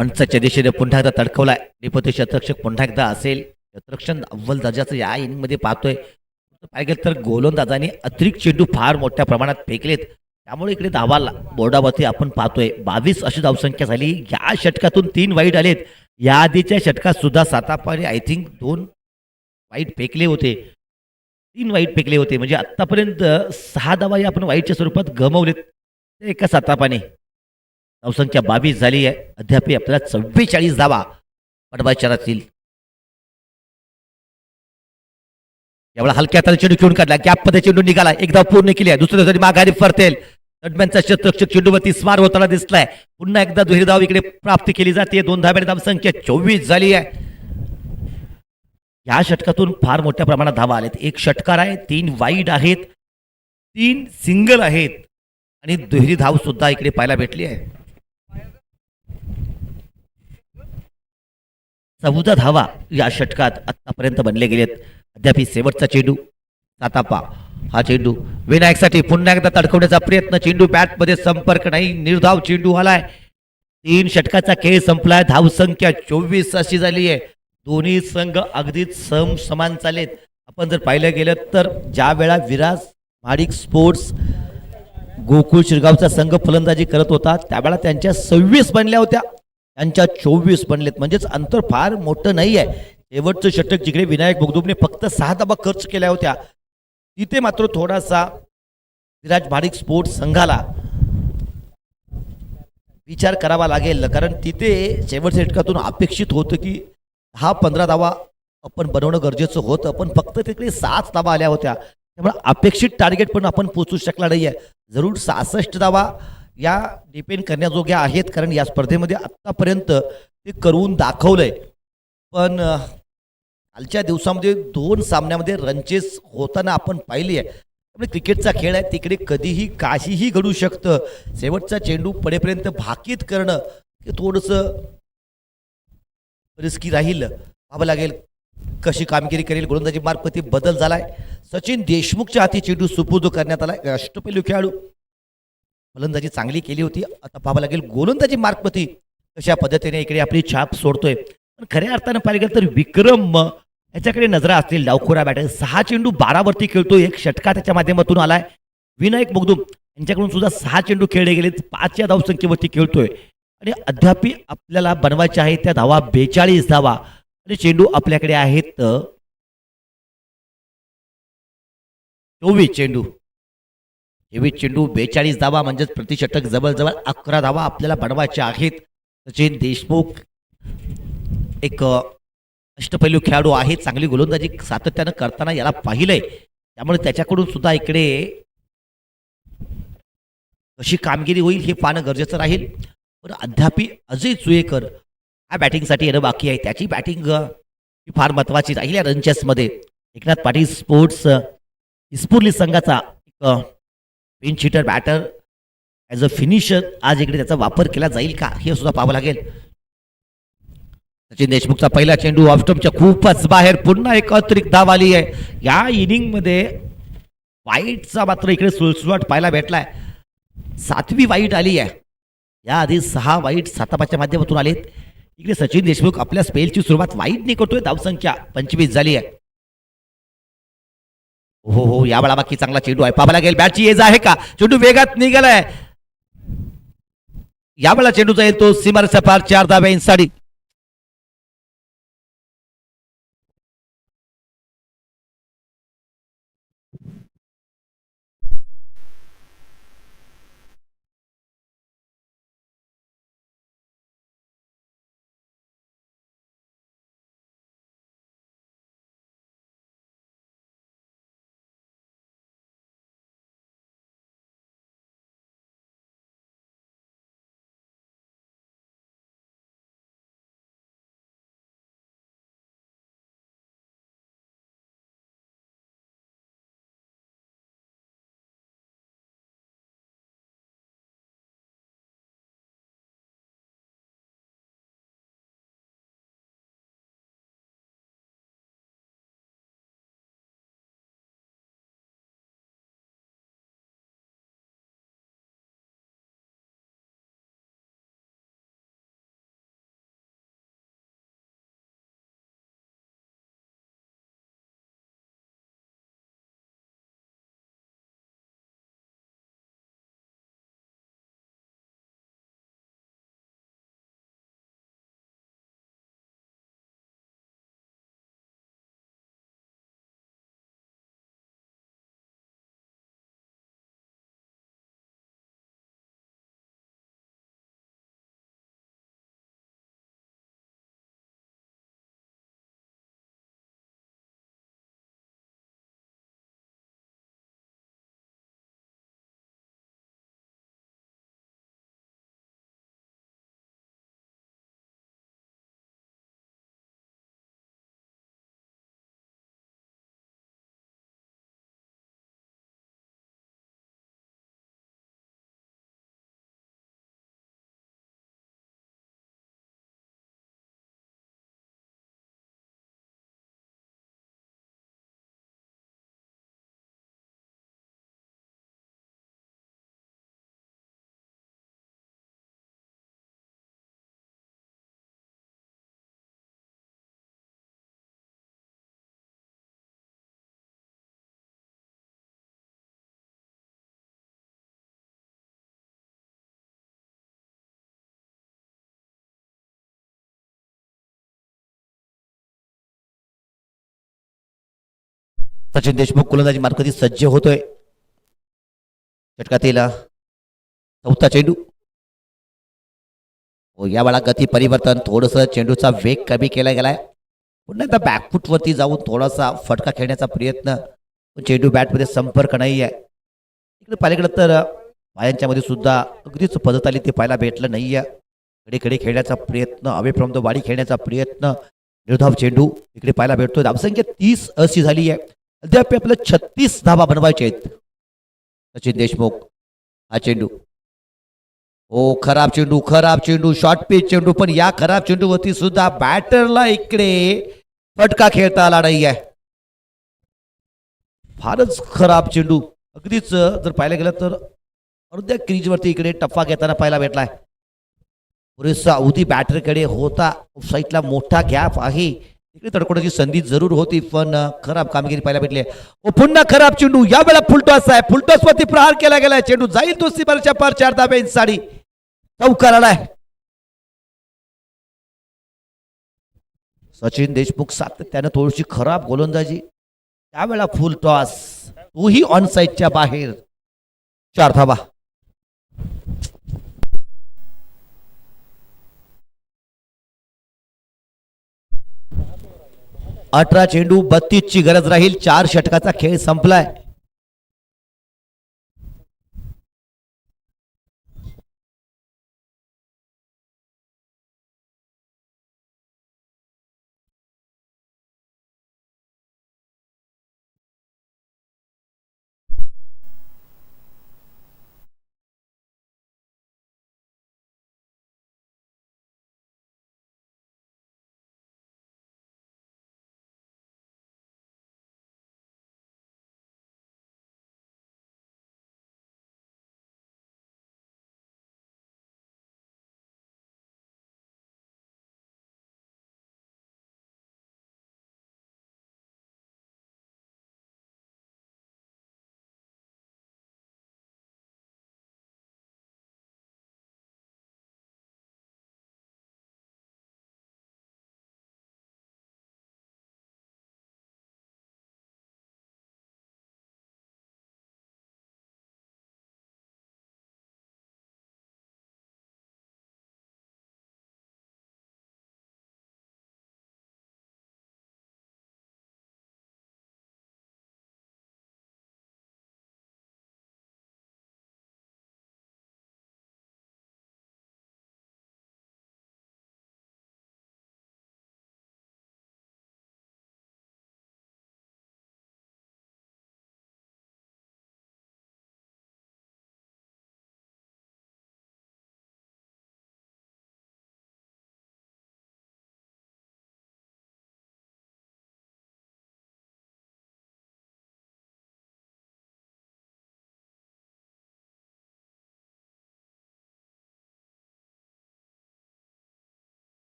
अंचाच्या दिशेने पुन्हा एकदा तडकवलाय. निपती क्षेत्ररक्षक पुन्हा एकदा असेल. क्षेत्ररक्षण अव्वल दर्जाचं या इनिंगमध्ये पाहतोय. पाहिजे तर गोलंदाजांनी अतिरिक्त चेंडू फार मोठ्या प्रमाणात फेकलेत, त्यामुळे इकडे धावाला बोर्डावरती आपण पाहतोय 22 अशी धावसंख्या झाली. या षटकातून 3 वाईट आलेत. या आधीच्या षटकात सुद्धा सातापाने आय थिंक 2 वाईट फेकले होते, 3 वाईट फेकले होते. म्हणजे आतापर्यंत 6 धावा आपण वाईटच्या स्वरूपात गमावलेत एका सातापाने. धावसंख्या 22 झाली आहे. अद्याप आपल्याला 44 धावा पटवायच्या राहतील. एवढा हलक्या हाताने चेंडू खेळून काढला, गॅपमध्ये चेंडू निघाला, एक धाव पूर्ण केली आहे. दुसऱ्या धावी माघारी परतेल. दरम्यानचा क्षेत्ररक्षक चेंडूवरती स्वार होताना दिसलाय. पुन्हा एकदा दुहेरी धाव इकडे प्राप्त केली जाते. 2 धाब्याने धावसंख्या 24 झाली आहे. या षटकातून फार मोठ्या प्रमाणात धावा आलेत. एक षटकार आहे, 3 वाईड आहेत, 3 सिंगल आहेत आणि दुहेरी धाव सुद्धा इकडे पाहायला भेटली आहे. 14 धावा या षटकात आतापर्यंत बनले गेलेत. अद्याप शेवटचा चेंडू सातापा. हा चेंडू विनायकसाठी पुन्हा एकदा तडकवण्याचा प्रयत्न. चेंडू बॅटमध्ये संपर्क नाही, निर्धाव चेंडू आलाय. 3 षटकाचा खेळ संपलाय. धावसंख्या 24 अशी झाली आहे. दोन्ही संघ अगदीच समान चालेत. आपण जर पाहिलं गेलं तर ज्या वेळा विराज महाडिक स्पोर्ट्स गोकुळ शिरगावचा संघ फलंदाजी करत होता त्यावेळा त्यांच्या 26 बनल्या होत्या, त्यांच्या 24 बनलेत. म्हणजेच अंतर फार मोठं नाही आहे. शेवटचं षटक जिकडे विनायक मुगदुमने फक्त 6 धावा खर्च केल्या होत्या तिथे मात्र थोडासा विराज महाडिक स्पोर्ट्स संघाला विचार करावा लागेल. कारण तिथे शेवटच्या षटकातून अपेक्षित होतं की 10-15 धावा आपण बनवणं गरजेचं होतं, पण फक्त तिकडे 7 धावा आल्या होत्या. त्यामुळे अपेक्षित टार्गेट पण आपण पोहोचू शकला नाही आहे. जरूर 66 धावा या डिपेंड करण्याजोग्या आहेत, कारण या स्पर्धेमध्ये आत्तापर्यंत ते करून दाखवलंय. पण कालच्या दिवसामध्ये 2 सामन्यामध्ये रनचेस होताना आपण पाहिली आहे. त्यामुळे क्रिकेटचा खेळ आहे, तिकडे कधीही काहीही घडू शकतं. शेवटचा चेंडू पडेपर्यंत भाकीत करणं हे थोडंसं रिस्की राहील. पाहावं लागेल कशी कामगिरी करेल. गोलंदाजी मार्फत बदल झालाय. सचिन देशमुखच्या हाती चेंडू सुपूर्द करण्यात आलाय. अष्टपैलू खेळाडू, फलंदाजी चांगली केली होती. आता पाहावं लागेल गोलंदाजी मार्फत कशा पद्धतीने इकडे आपली छाप सोडतोय. पण खऱ्या अर्थानं पाहिलं गेलं तर विक्रम याच्याकडे नजरा असतील. डावखोरा बॅटर 6 चेंडू 12 वरती खेळतोय. एक षटका त्याच्या माध्यमातून आलाय. विनायक मुगदुम यांच्याकडून सुद्धा 6 चेंडू खेळले गेले, 5 या धावसंख्येवरती खेळतोय आणि अद्याप आपल्याला बनवायच्या आहेत त्या धावा 42 धावा आणि चेंडू आपल्याकडे आहेत 24 चेंडू. 24 चेंडू 42 धावा म्हणजेच प्रतिषटक जवळजवळ 11 धावा आपल्याला बनवायच्या आहेत. सचिन देशमुख एक अष्टपैलू खेळाडू आहे, चांगली गोलंदाजी सातत्यानं करताना याला पाहिलंय. त्यामुळे त्याच्याकडून सुद्धा इकडे कशी कामगिरी होईल हे पाहणं गरजेचं राहील. पण अद्याप अजय चुयेकर हा बॅटिंगसाठी येणं बाकी आहे. त्याची बॅटिंग ही फार महत्त्वाची राहील या रनचेसमध्ये. एकनाथ पाटील स्पोर्ट्स इस्पुर्ली संघाचा एक pinch hitter batter as a finisher आज इकडे त्याचा वापर केला जाईल का हे सुद्धा पाहावं लागेल. सचिन देशमुखचा पहिला चेंडू ऑफस्टंपच्या खूपच बाहेर. पुन्हा एक अतिरिक्त धाव आली आहे. या इनिंगमध्ये वाईटचा मात्र इकडे सुळसुळाट पाहायला भेटलाय. 7वी वाईट आली आहे. याआधी 6 वाईट सातापाच्या माध्यमातून आलेत. इकडे सचिन देशमुख आपल्या स्पेलची सुरुवात वाईटने करतोय. धावसंख्या 25 झाली आहे. हो हो, या वेळा बाकी चांगला चेंडू आहे. पाहायला गेल बॅटची एज आहे का? चेंडू वेगात निघालाय. या वेळा चेंडूचा येईल तो सीमारेषा पार 4 धाब्या इंसाडी. सचिन देशमुख गोलंदाजी मार्फत सज्ज होतोय. षटकातील चौथा चेंडू. हो, या वेळा गती परिवर्तन, थोडस चेंडूचा वेग कमी केला गेलाय. पुन्हा एकदा बॅकफूट वरती जाऊन थोडासा फटका खेळण्याचा प्रयत्न. चेंडू बॅटमध्ये संपर्क नाही आहे. इकडे पालीकडे तर पायांच्या मध्ये सुद्धा अगदीच पद्धत आली ते पाहायला भेटलं नाहीये. कडे कडे खेळण्याचा प्रयत्न, अवे फ्रॉम द वाडी खेळण्याचा प्रयत्न. निर्धाव चेंडू इकडे पाहायला भेटतोय. धावसंख्या 30 अशी झाली आहे. अद्याप आपल्याला 36 धावा बनवायचे आहेत. सचिन देशमुख हा चेंडू. हो, खराब चेंडू, खराब चेंडू, शॉर्ट पिच चेंडू. पण या खराब चेंडूवरती सुद्धा बॅटरला इकडे फटका खेळता आला नाही आहे. फारच खराब चेंडू. अगदीच जर पाहायला गेलं तर अर्ध्या क्रीजवरती इकडे टप्पा घेताना पाहायला भेटलाय. पुरेसा अवधी बॅटरकडे होता. साईडला मोठा गॅप आहे. इकडे तडकोडाची संधी जरूर होती पण खराब कामगिरी पाहायला भेटली. पुन्हा खराब चेंडू. या वेळा फुलटॉस आहे. फुलटॉस वरती प्रहार केला गेलाय. चेंडू जाईल तो सीमारेषा पार 4 धाब्या इंसाडी. चौकार आलाय. सचिन देशमुख सातत्यानं थोडीशी खराब गोलंदाजी. त्यावेळा फुल टॉस, तोही ऑन साईडच्या बाहेर. 4 धावा. 18 चेंडू 32 ची गरज राहील. 4 षटकाचा खेळ संपलाय.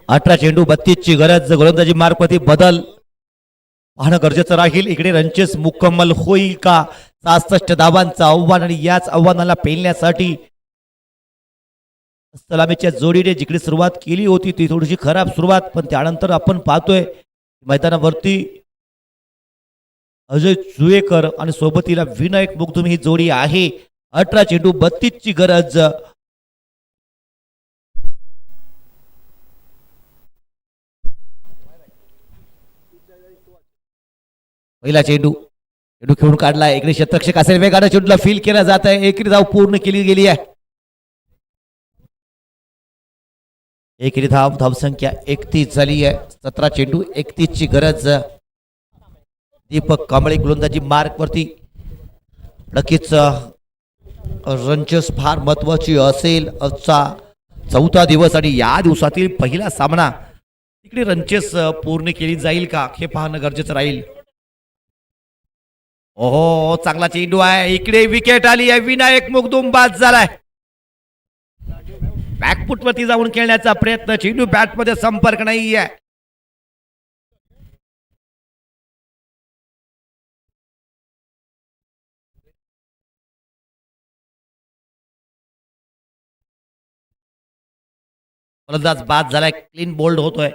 18 चेंडू 32 ची गरज. गोलंदाजी मार्गवरती बदल पाहणं गरजेचं राहील. इकडे रनचेस मुकम्मल होईल का? 66 धावांचं आव्हान आणि याच आव्हानाला पेलण्यासाठी सलामीच्या जोडीने जिकडे सुरुवात केली होती ती थोडीशी खराब सुरुवात, पण त्यानंतर आपण पाहतोय मैदानावरती अजय जुएकर आणि सोबतीला विनायक मुगदुम ही जोडी आहे. 18 चेंडू 32 ची गरज. पहिला चेंडू खेळून काढला. इकडे शतरक्षक असेल वेगाने चेंडूला फील केला जात आहे. एकरी धाव पूर्ण केली गेली आहे. एकरी धावसंख्या 31 झाली आहे. 17 चेंडू 31 ची गरज. दीपक कांबळे गोलंदाजी मार्क वरती. नक्कीच रनचेस फार महत्वाची असेल. आजचा 4था दिवस आणि या दिवसातील पहिला सामना. इकडे रनचेस पूर्ण केली जाईल का हे पाहणं गरजेचं राहील. ओहो, चांगला चेंडू आहे. इकडे विकेट आली आहे. विनायक मुगदुम बाद झालाय. बॅकफुट वरती जाऊन खेळण्याचा प्रयत्न. चेंडू बॅट मध्ये संपर्क नाहीये. फलंदाज बाद झालाय. क्लीन बोल्ड होतोय.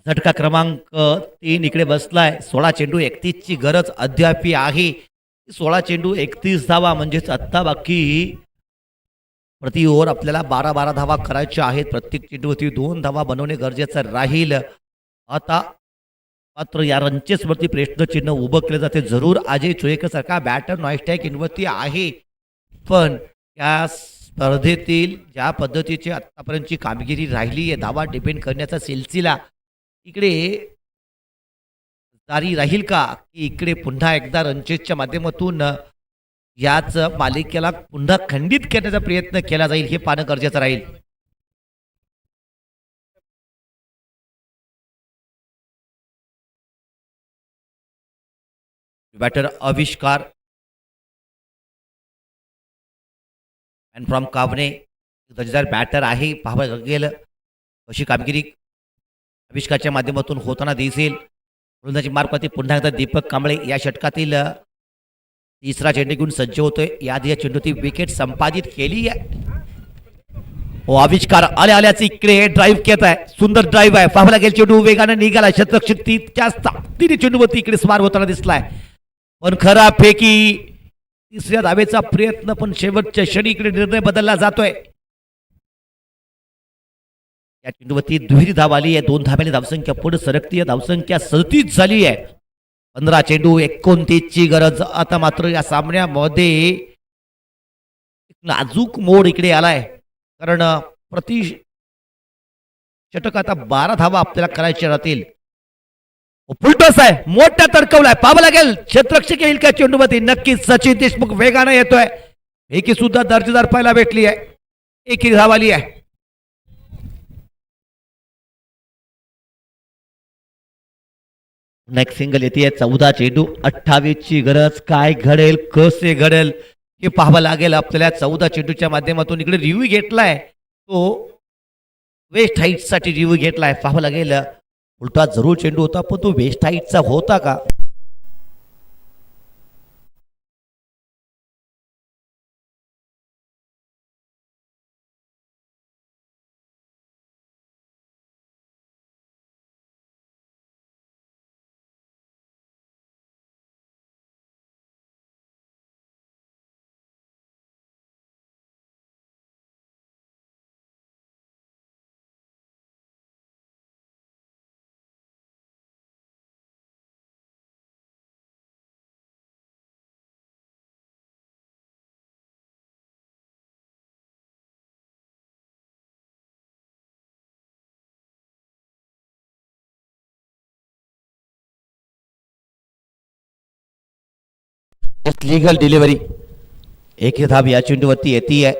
झटका क्रमांक 3 इकडे बसलाय. 16 चेंडू 31 ची गरज अद्याप आहे. 16 चेंडू 31 धावा म्हणजेच आत्ता बाकी प्रति ओव्हर आपल्याला 12 धावा करायच्या आहेत. प्रत्येक चेंडूवरती 2 धावा बनवणे गरजेचं राहील. आता मात्र या रनचेस वरती प्रश्नचिन्ह उभं केलं जाते. जरूर अजय चोयकर सारखा बॅटर नॉनस्ट्राईक इनवरती आहे, पण या स्पर्धेतील ज्या पद्धतीची आतापर्यंतची कामगिरी राहिली आहे, धावा डिपेंड करण्याचा सिलसिला इकडे जारी राहील का, की इकडे पुन्हा एकदा रनचेसच्या माध्यमातून याच मालिकेला पुन्हा खंडित करण्याचा प्रयत्न केला जाईल हे पाहणं गरजेचं राहील. बॅटर आविष्कार अँड फ्रॉम कावणे दर्जेदार बॅटर आहे. पाहावं गेलं अशी कामगिरी आविष्कारच्या माध्यमातून होताना दिसेल. गोलंदाजी मार्फत पुन्हा एकदा दीपक कांबळे या षटकातील तिसरा चेंडू घेऊन सज्ज होतोय. याआधी या चेंडूची विकेट संपादित केली आहे. हो, आविष्कार आल्याच इकडे ड्राईव्ह घेत आहे. सुंदर ड्राईव्ह आहे. पाहावं लागेल चेंडू वेगाने निघाला. शतरक्षक जास्त तिने चेंडूवरती इकडे स्वार होताना दिसलाय, पण खरा फेकी. तिसऱ्या धावेचा प्रयत्न, पण शेवटच्या क्षणी इकडे निर्णय बदलला जातोय. या चेंडूवरती दुहेरी धाव आली आहे. 2 धाब्याने धावसंख्या पुढे सरकती. धावसंख्या 37 झाली आहे. 15 चेंडू 29 ची गरज. आता मात्र या सामन्यामध्ये नाजूक मोड इकडे आलाय, कारण प्रति षटक आता 12 धावा आपल्याला करायच्या राहतील. फुलटॉस आहे, मोठा तडकवलाय. पाहावं लागेल क्षेत्ररक्षक येईल का चेंडूवरती. नक्कीच सचिन देशमुख वेगाने येतोय. एकी सुद्धा दर्जेदार पाहायला भेटली आहे. एकी धाव आली आहे. नेक्स्ट सिंगल येते. 14 चेंडू 28 ची गरज. काय घडेल, कसे घडेल हे पाहावं लागेल आपल्याला. 14 चेंडूच्या माध्यमातून इकडे रिव्ह्यू घेतलाय. तो वेस्ट हाईट साठी रिव्ह्यू घेतलाय. पाहावं लागेल. उलटा जरूर चेंडू होता, पण तो वेस्ट हाईटचा होता का. Legal delivery. एक धाव या चेंडूवरती येते.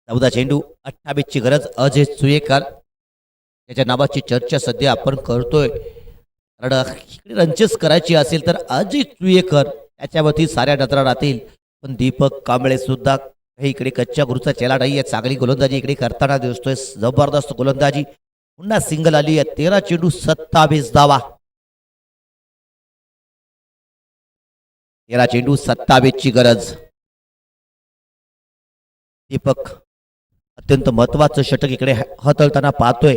चौदा चेंडू 28 ची गरज. अजय सुयेकर त्याच्या नावाची चर्चा सध्या आपण करतोय, कारण इकडे रंचेस करायची असेल तर अजय चुयेकर त्याच्यावरती साऱ्या नजरा राहतील. पण दीपक कांबळे सुद्धा काही इकडे कच्च्या गुरुचा चेला नाही आहे. चांगली गोलंदाजी इकडे करताना दिसतोय, जबरदस्त गोलंदाजी. पुन्हा सिंगल आली आहे. 13 चेंडू 27 धावा. 13 चेंडू 27 ची गरज. दीपक अत्यंत महत्वाचं षटक इकडे हाताळताना पाहतोय.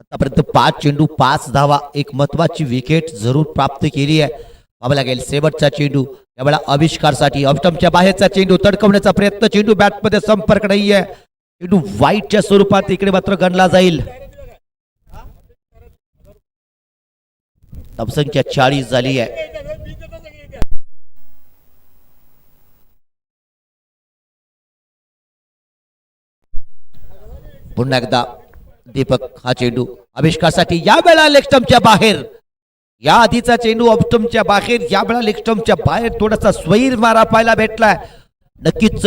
आतापर्यंत 5 चेंडू 5 धावा, एक महत्वाची विकेट जरूर प्राप्त केली आहे. पाहावं लागेल शेवटचा चेंडू यावेळेला आविष्कारसाठी. ऑफस्टंपच्या बाहेरचा चेंडू तडकवण्याचा प्रयत्न, चेंडू बॅटमध्ये संपर्क नाहीये. चेंडू वाईटच्या स्वरूपात इकडे मात्र गणला जाईल. धावसंख्या 40 झाली आहे. पुन्हा एकदा दीपक हा चेंडू आविष्कारसाठी, या वेळा लेग स्टंपच्या बाहेर. या आधीचा चेंडू ऑफस्टंपच्या बाहेर, या वेळा लेग स्टंपच्या बाहेर. थोडासा स्वैर मारा पाहायला भेटलाय. नक्कीच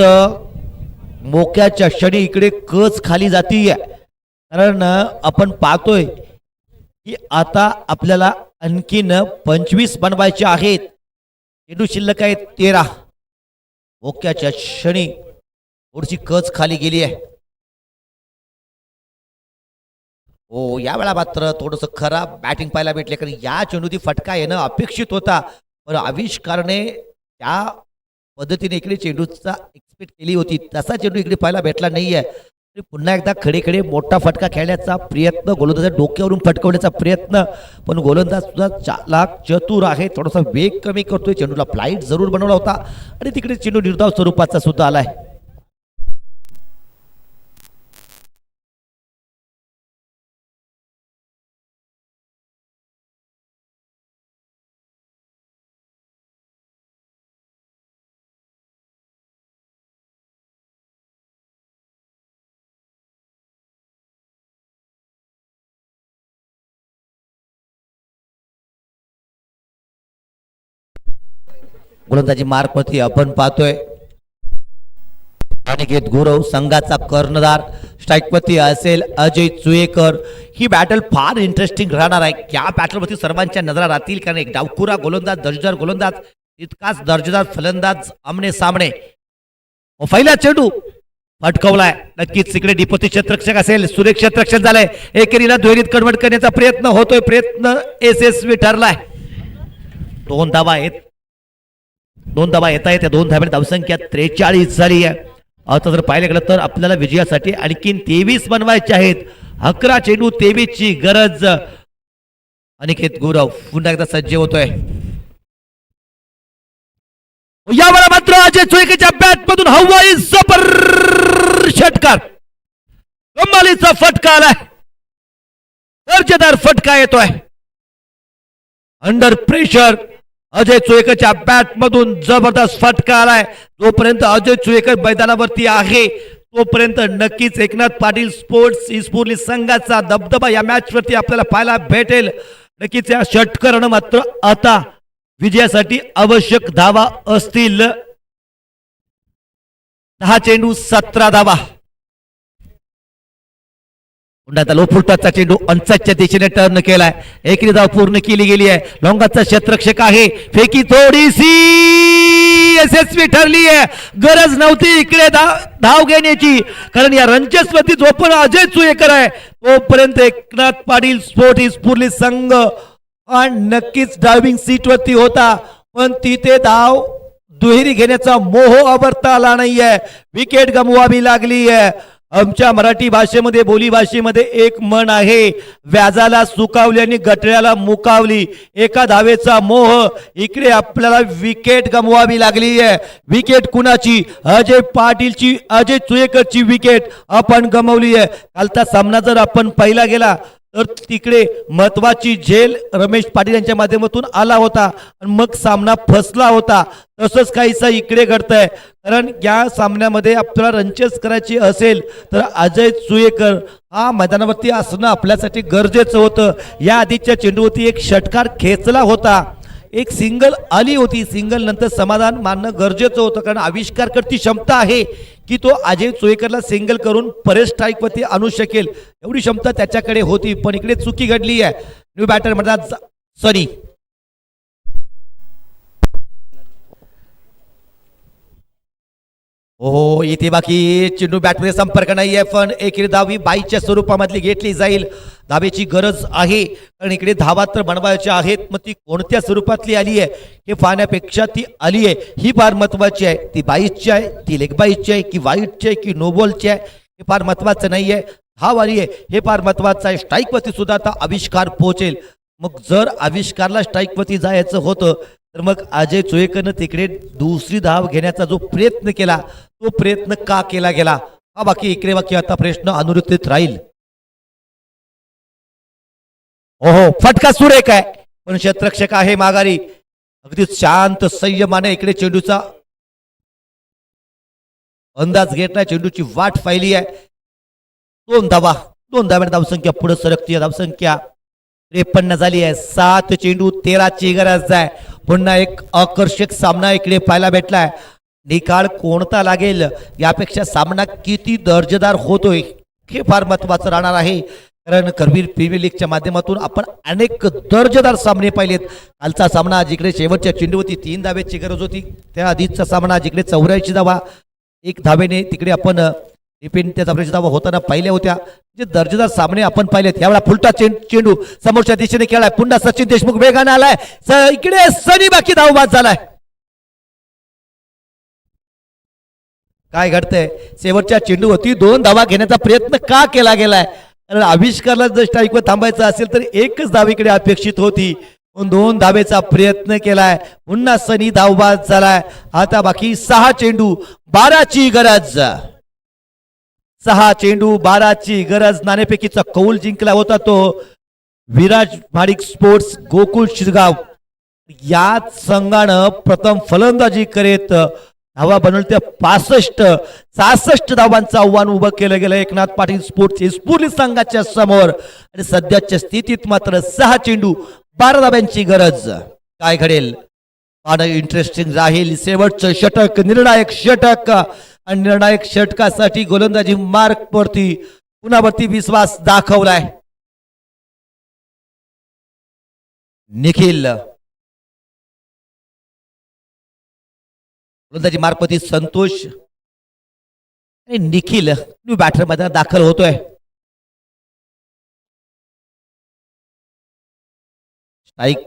मोक्याच्या क्षणी इकडे कच खाली जातीय, कारण आपण पाहतोय की आता आपल्याला आणखीन 25 बनवायचे आहेत. चेंडू शिल्लक आहेत 13. मोक्याच्या क्षणी थोडीशी कच खाली गेली आहे. हो, यावेळा मात्र थोडंसं खराब बॅटिंग पाहायला भेटले, कारण या चेंडूची फटका येणं अपेक्षित होता, पण आविष्कारने त्या पद्धतीने इकडे चेंडूचा एक्सपेक्ट केली होती तसा चेंडू इकडे पाहायला भेटला नाहीये. पुन्हा एकदा खडे खडे मोठा फटका खेळण्याचा प्रयत्न, गोलंदाजाच्या डोक्यावरून फटकवण्याचा प्रयत्न, पण गोलंदाज सुद्धा चालाक चतुर आहे. थोडासा वेग कमी करतोय. चेंडूला फ्लाईट जरूर बनवला होता आणि तिकडे चेंडू निर्धाव स्वरूपाचा सुद्धा आलाय. गोलंदाजी मार्कवरती आपण पाहतोय अनिकेत गुरव संघाचा कर्णधार. स्ट्राईकवरती असेल अजय चुयेकर. ही बॅटल फार इंटरेस्टिंग राहणार आहे. या बॅटलवरती सर्वांच्या नजरा राहतील, कारण एक डावखुरा गोलंदाज, दर्जेदार गोलंदाज, तितकाच दर्जेदार फलंदाज आमने सामने. पहिला चेंडू फटकवलाय. नक्कीच इकडे डिपोटी क्षेत्ररक्षक असेल, सुरेख क्षेत्ररक्षण झालंय. एकेरीला दुहेरीत कन्वर्ट करण्याचा प्रयत्न होतोय, प्रयत्न यशस्वी ठरलाय. 2 धावा आहेत. 2 धावा येत आहेत. त्या 2 धाब्याने धावसंख्या 43 झाली आहे. आता जर पाहिलं गेलं तर आपल्याला विजयासाठी आणखीन 23 बनवायचे आहेत. 11 चेंडू 23 ची गरज. अनिकेत गुरव पुन्हा एकदा सज्ज होतोय. यावेळेला मात्र अजय चुयेकरच्या बॅट मधून हवाई जबर षटकार. कमालीचा फटका आलाय. दर्जेदार फटका येतोय. अंडर प्रेशर अजय चुयेकरच्या बॅट मधून जबरदस्त फटका आलाय. जोपर्यंत अजय चुयेकर मैदानावरती आहे तोपर्यंत नक्कीच एकनाथ पाटील स्पोर्ट्स इस्पुर्ली संघाचा दबदबा या मॅच वरती आपल्याला पाहायला भेटेल. नक्कीच या षटकारानं मात्र आता विजयासाठी आवश्यक धावा असतील. 10 चेंडू 17 धावा. पुन्हा लो फुलटॉसचा चेंडू अंचाच्या दिशेने टर्न केलाय. एकरी धाव पूर्ण केली गेली आहे. लॉंगाचा क्षेत्ररक्षक आहे. फेकी थोडीशी यशस्वी ठरली आहे. गरज नव्हती इकडे धाव घेण्याची, कारण या रंजस्वती जोपर्यंत अजय चुयेकर आहे तोपर्यंत एकनाथ पाटील स्पोर्ट इस्पुर्ली संघ आणि नक्कीच ड्रायव्हिंग सीट वरती होता, पण तिथे धाव दुहेरी घेण्याचा मोह आवरता आला नाहीये. विकेट गमवावी लागली आहे. आमच्या मराठी भाषेमध्ये, बोली भाषेमध्ये एक म्हण आहे, व्याजाला सुकावली आणि गटऱ्याला मुकावली. एका धावेचा मोह. इकडे आपल्याला विकेट गमवावी लागली आहे. विकेट कुणाची? अजय पाटीलची, अजय चुयेकरची विकेट आपण गमवली आहे. कालचा सामना जर आपण पाहिला गेला तर तिकडे महत्वाची झेल रमेश पाटील यांच्या माध्यमातून आला होता आणि मग सामना फसला होता. तसंच काहीसा इकडे घडतंय, कारण या सामन्यामध्ये आपल्याला रंचेस करायची असेल तर अजय चुयेकर हा मैदानावरती असणं आपल्यासाठी गरजेचं होतं. या आधीच्या चेंडूवरती एक षटकार खेचला होता. एक सिंगल आली होती, सिंगल नंतर समाधान मानणं गरजेचं होतं, कारण आविष्कार करती क्षमता आहे की तो अजय चोईकरला सिंगल करून परत स्ट्राईकवरती आणू शकेल, एवढी क्षमता त्याच्याकडे होती. पण इकडे चुकी घडली आहे. न्यू बॅटर म्हणतात सनी. हो, इथे बाकी चेंडू बॅटमध्ये संपर्क नाही आहे, पण एकेरी धावी बाईच्या स्वरूपामधली घेतली जाईल. धावेची गरज आहे, कारण इकडे धावा तर बनवायच्या आहेत, मग ती कोणत्या स्वरूपातली आली आहे हे पाहण्यापेक्षा ती आली आहे ही फार महत्वाची आहे. ती बाईची आहे, ती लेग बाईची आहे, की वाईटची आहे, की नो बॉलची आहे, हे फार महत्वाचं नाही आहे. धाव आली आहे हे फार महत्वाचं आहे. स्ट्राईकवरती सुद्धा आता आविष्कार पोहोचेल. मग जर आविष्कारला स्ट्राईकवरती जायचं होतं तर मग अजय चोईकरनं तिकडे दुसरी धाव घेण्याचा जो प्रयत्न केला तो प्रयत्न का केला गेला हा बाकी इकडे बाकी आता प्रश्न अनुत्तरित राहील. हो, फटका सुरेख आहे, पण क्षेत्ररक्षक आहे माघारी. अगदी शांत संयमाने इकडे चेंडूचा अंदाज घेतला, चेंडूची वाट पाहिली आहे. दोन धाव्याने धावसंख्या पुढे सरकती. धावसंख्या 53 झाली आहे. 7 चेंडू 13 ची गरज आहे. पुन्हा एक आकर्षक सामना इकडे पाहायला भेटलाय. निकाल कोणता लागेल यापेक्षा सामना किती दर्जेदार होतोय हे फार महत्वाचं राहणार आहे, कारण करवीर प्रीमियर लीगच्या माध्यमातून आपण अनेक दर्जेदार सामने पाहिलेत. कालचा सामना जिकडे शेवटच्या चेंडूवरती 3 धावेची गरज होती, त्या आधीचा सामना जिकडे 84 धावा 1 धावेने तिकडे आपण रिपेन त्या धावा होताना पाहिल्या होत्या. जे दर्जेदार सामने आपण पाहिलेत. यावेळा फुलटा चेंडू समोरच्या दिशेने खेळाय. पुन्हा सचिन देशमुख वेगाने आलाय. इकडे सनी बाकी धावबाद झालाय. काय घडतंय? शेवटच्या चेंडूवरती 2 धावा घेण्याचा प्रयत्न का केला गेलाय? कारण आविष्कारला जर स्ट्राईकवर थांबायचं असेल तर एकच धाव इकडे अपेक्षित होती, पण 2 धावेचा प्रयत्न केलाय. पुन्हा सनी धावबाद झालाय. आता बाकी 6 चेंडू 12 ची गरज. 6 चेंडू 12 ची गरज. नाणेफेकीचा कौल जिंकला होता तो विराज भाडिक स्पोर्ट्स गोकुळ शिरगाव या संघानं प्रथम फलंदाजी करीत धावा बनवल्या 65 धावांचं आव्हान उभं केलं गेलं एकनाथ पाटील स्पोर्ट्स इस्पुर्ली संघाच्या समोर. आणि सध्याच्या स्थितीत मात्र 6 चेंडू 12 धाव्यांची गरज. काय घडेल पाहणं इंटरेस्टिंग राहील. शेवटचं षटक, निर्णायक षटक, आणि निर्णायक षटकासाठी गोलंदाजी मार्क वरती पुन्हा विश्वास दाखवलाय निखिल. गोलंदाजी मार्कवरती संतोष आणि निखिल न्यू बॅटर मध्ये दाखल होतोय. स्ट्राईक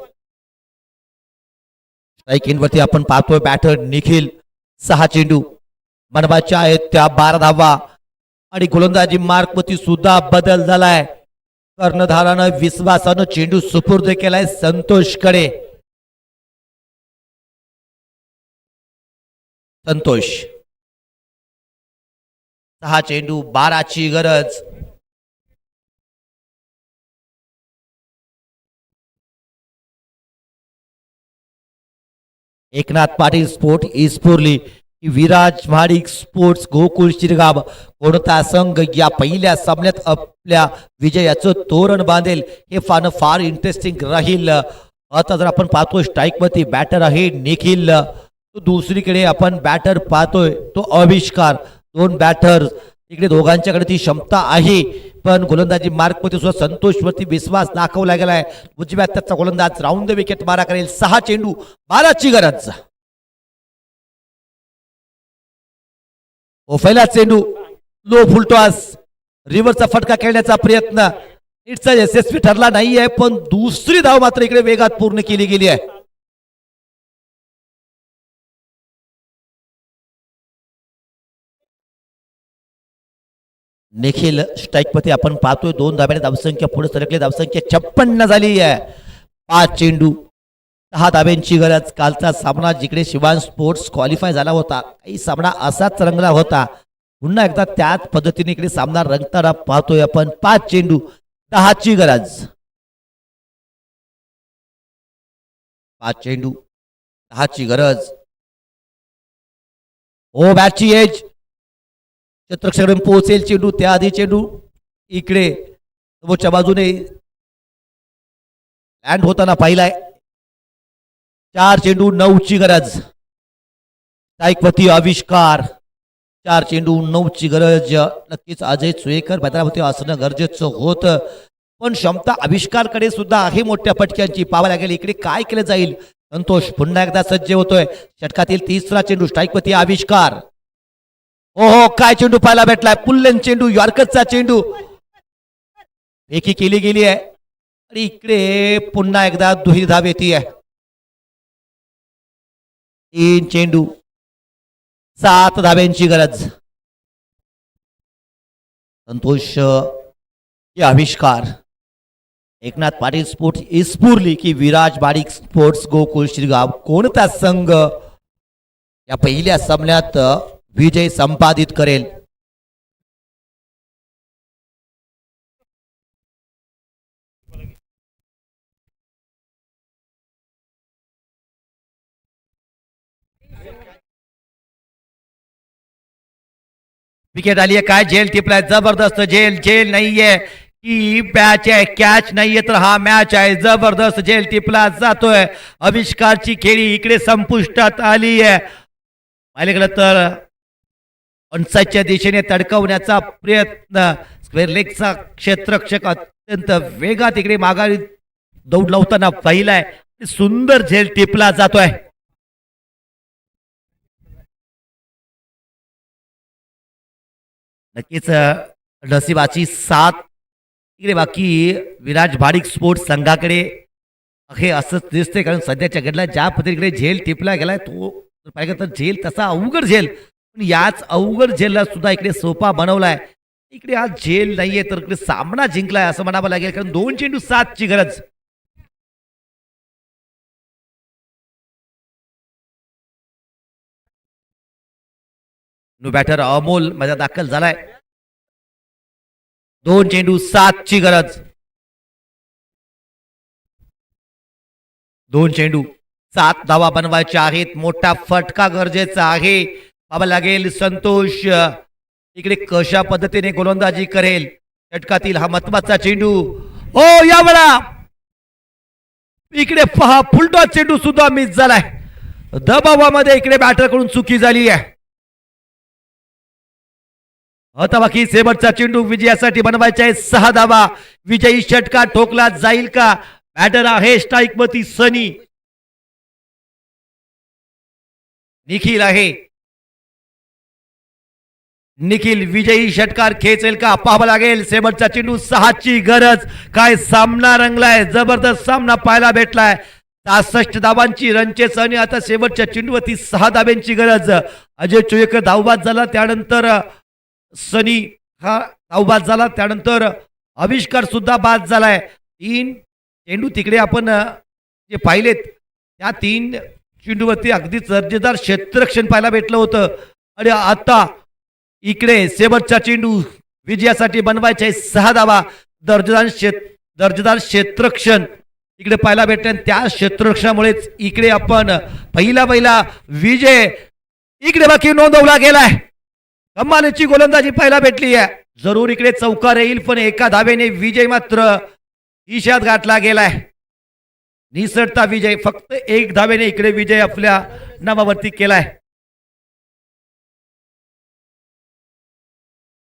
इन वरती आपण पाहतोय बॅटर निखिल. 6 चेंडू बनवायचे आहेत त्या 12 धावा. आणि गोलंदाजी मार्कवरती सुद्धा बदल झालाय. कर्णधारानं विश्वासानं चेंडू सुपूर्द केलाय संतोषकडे. संतोष 6 चेंडू 12 ची गरज. एकनाथ पाटील स्पोर्ट इस्पुर्ली, विराज भाडिक स्पोर्ट्स गोकुळ शिरगाव कोणता संघ या पहिल्या सामन्यात आपल्या विजयाचं तोरण बांधेल हे पाहणं फार इंटरेस्टिंग राहील. आता जर आपण पाहतोय स्ट्राईक वरती बॅटर आहे निखिल, तो दुसरीकडे आपण बॅटर पाहतोय तो आविष्कार. 2 बॅटर इकडे दोघांच्याकडे ती क्षमता आहे, पण गोलंदाजी मार्कवरती सुद्धा संतोष वरती विश्वास दाखवला गेलाय. उजव्या त्याचा गोलंदाज राऊंड द विकेट मारा करेल. 6 चेंडू 12 ची गरज. पहिला चेंडू लो फुलटॉस, रिव्हरचा फटका खेळण्याचा प्रयत्न इट्स यशस्वी ठरला नाहीये, पण दुसरी धाव मात्र इकडे वेगात पूर्ण केली गेली आहे. निखिल स्ट्राईक मध्ये आपण पाहतोय 2 धाब्याने धावसंख्या पुढे सरकली. धावसंख्या 56 झाली आहे. 5 चेंडू 6 धाब्यांची गरज. कालचा सामना जिकडे शिवान स्पोर्ट्स क्वालिफाय झाला होता, काही सामना असाच रंगला होता. पुन्हा एकदा त्याच पद्धतीने इकडे सामना रंगताना पाहतोय आपण. 5 चेंडू 10 ची गरज. 5 चेंडू 10 ची गरज. ओ बॅटची एज क्षेत्ररक्षकाकडे पोहोचेल चेंडू, त्याआधी चेंडू इकडे समोरच्या बाजूने लँड होताना पाहिलाय. 4 चेंडू 9ची गरज. साईकवती आविष्कार. 4 चेंडू 9ची गरज. नक्कीच अजय चुयेकर मैदानावरती असणं गरजेचं होतं, पण क्षमता आविष्कारकडे सुद्धा आहे मोठ्या फटक्यांची. पाहावं लागेल इकडे काय केलं जाईल. संतोष पुन्हा एकदा सज्ज होतोय. षटकातील 3रा चेंडू स्ट्राईकवती आविष्कार. हो काय चेंडू पाहायला भेटलाय. पुल्लन चेंडू, यॉर्करचा चेंडू एकी केली गेली आहे आणि इकडे पुन्हा एकदा दुहेरी धाव येते. 3 चेंडू 7 धाब्यांची गरज. संतोष आविष्कार. एकनाथ पाटील स्पोर्ट्स इस्फुरली की विराज बाडिक स्पोर्ट्स गोकुळ शिरगाव. कोणता संघ या पहिल्या सामन्यात विजय संपादित करेल. विकेट आली आहे. काय झेल टिपलाय. जबरदस्त झेल. झेल नाहीये की मॅच आहे, कॅच नाहीये तर हा मॅच आहे. जबरदस्त झेल टिपला जातोय. आविष्कारची खेळी इकडे संपुष्टात आली आहे. पाहिलं गेलं तर ऑनसाईडच्या दिशेने तडकवण्याचा प्रयत्न. स्क्वेअर लेगचा क्षेत्ररक्षक अत्यंत वेगात इकडे माघारी दौड लावताना पाहिलाय. सुंदर झेल टिपला जातोय. नक्कीच नशिबाची साथ इकडे बाकी विराज भाडिक स्पोर्ट्स संघाकडे हे असंच दिसतंय, कारण सध्याच्या घडला ज्या पद्धतीने झेल टिपला गेलाय तो पाहिजे तर झेल तसा अवघड झेल, पण याच अवघड झेलला सुद्धा इकडे सोपा बनवलाय. इकडे हा झेल नाहीये तर इकडे सामना जिंकलाय असं म्हणावं लागेल, कारण 2 चेंडू 7ची गरज. नो बॅटर अमोल माझा दाखल झालाय. 2 चेंडू 7ची गरज. 2 चेंडू 7 धावा बनवायच्या आहेत. मोठा फटका गरजेचा आहे. पाहावं लागेल संतोष इकडे कशा पद्धतीने गोलंदाजी करेल. षटकातील हा महत्वाचा चेंडू. ओ यावेळा इकडे पहा फुलटॉस चेंडू सुद्धा मिस झालाय. दबावामध्ये इकडे बॅटरकडून चुकी झाली आहे. आता बाकी शेवटचा चेंडू विजयासाठी बनवायचा आहे. 6 धावा. विजयी षटकार ठोकला जाईल का. बॅटर आहे स्ट्राईकवरती सनी. निखिल आहे. निखिल विजयी षटकार खेचेल का पाहावं लागेल. शेवटचा चेंडू 6ची गरज. काय सामना रंगलाय. जबरदस्त सामना पाहायला भेटलाय. 66 धावांची रनचेस आणि आता शेवटच्या चेंडूवरती 6 धाब्यांची गरज. अजय चोयकर धावबाद झाला, त्यानंतर सनी हा धावबाद झाला, त्यानंतर आविष्कार सुद्धा बाद झालाय. 3 चेंडू तिकडे आपण जे पाहिलेत त्या 3 चेंडूवरती अगदी दर्जेदार क्षेत्ररक्षण पाहायला भेटलं होतं. आणि आता इकडे शेवटचा चेंडू विजयासाठी बनवायचे 6 धावा. दर्जेदार क्षेत्ररक्षण इकडे पाहायला भेटले. त्या क्षेत्ररक्षणामुळेच इकडे आपण पहिला विजय इकडे बाकी नोंदवला गेलाय. कमालीची गोलंदाजी पाहायला भेटली आहे. जरूर इकडे चौकार येईल, पण एका धावेने विजय मात्र ईशात गाठला गेलाय. निसटता विजय. फक्त 1 धावेने इकडे विजय आपल्या नावावरती केलाय.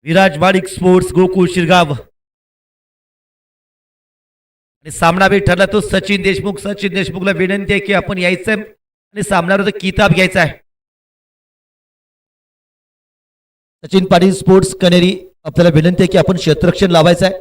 विराज बाडिक स्पोर्ट्स गोकुळ शिरगाव. आणि सामना बी ठरला तो सचिन देशमुख. सचिन देशमुखला विनंती आहे की आपण यायचंय आणि सामन्यावर किताब घ्यायचा आहे. सचिन पाटील स्पोर्ट्स कनेरी आपल्याला विनंती आहे की आपण क्षेत्ररक्षण लावायचं आहे.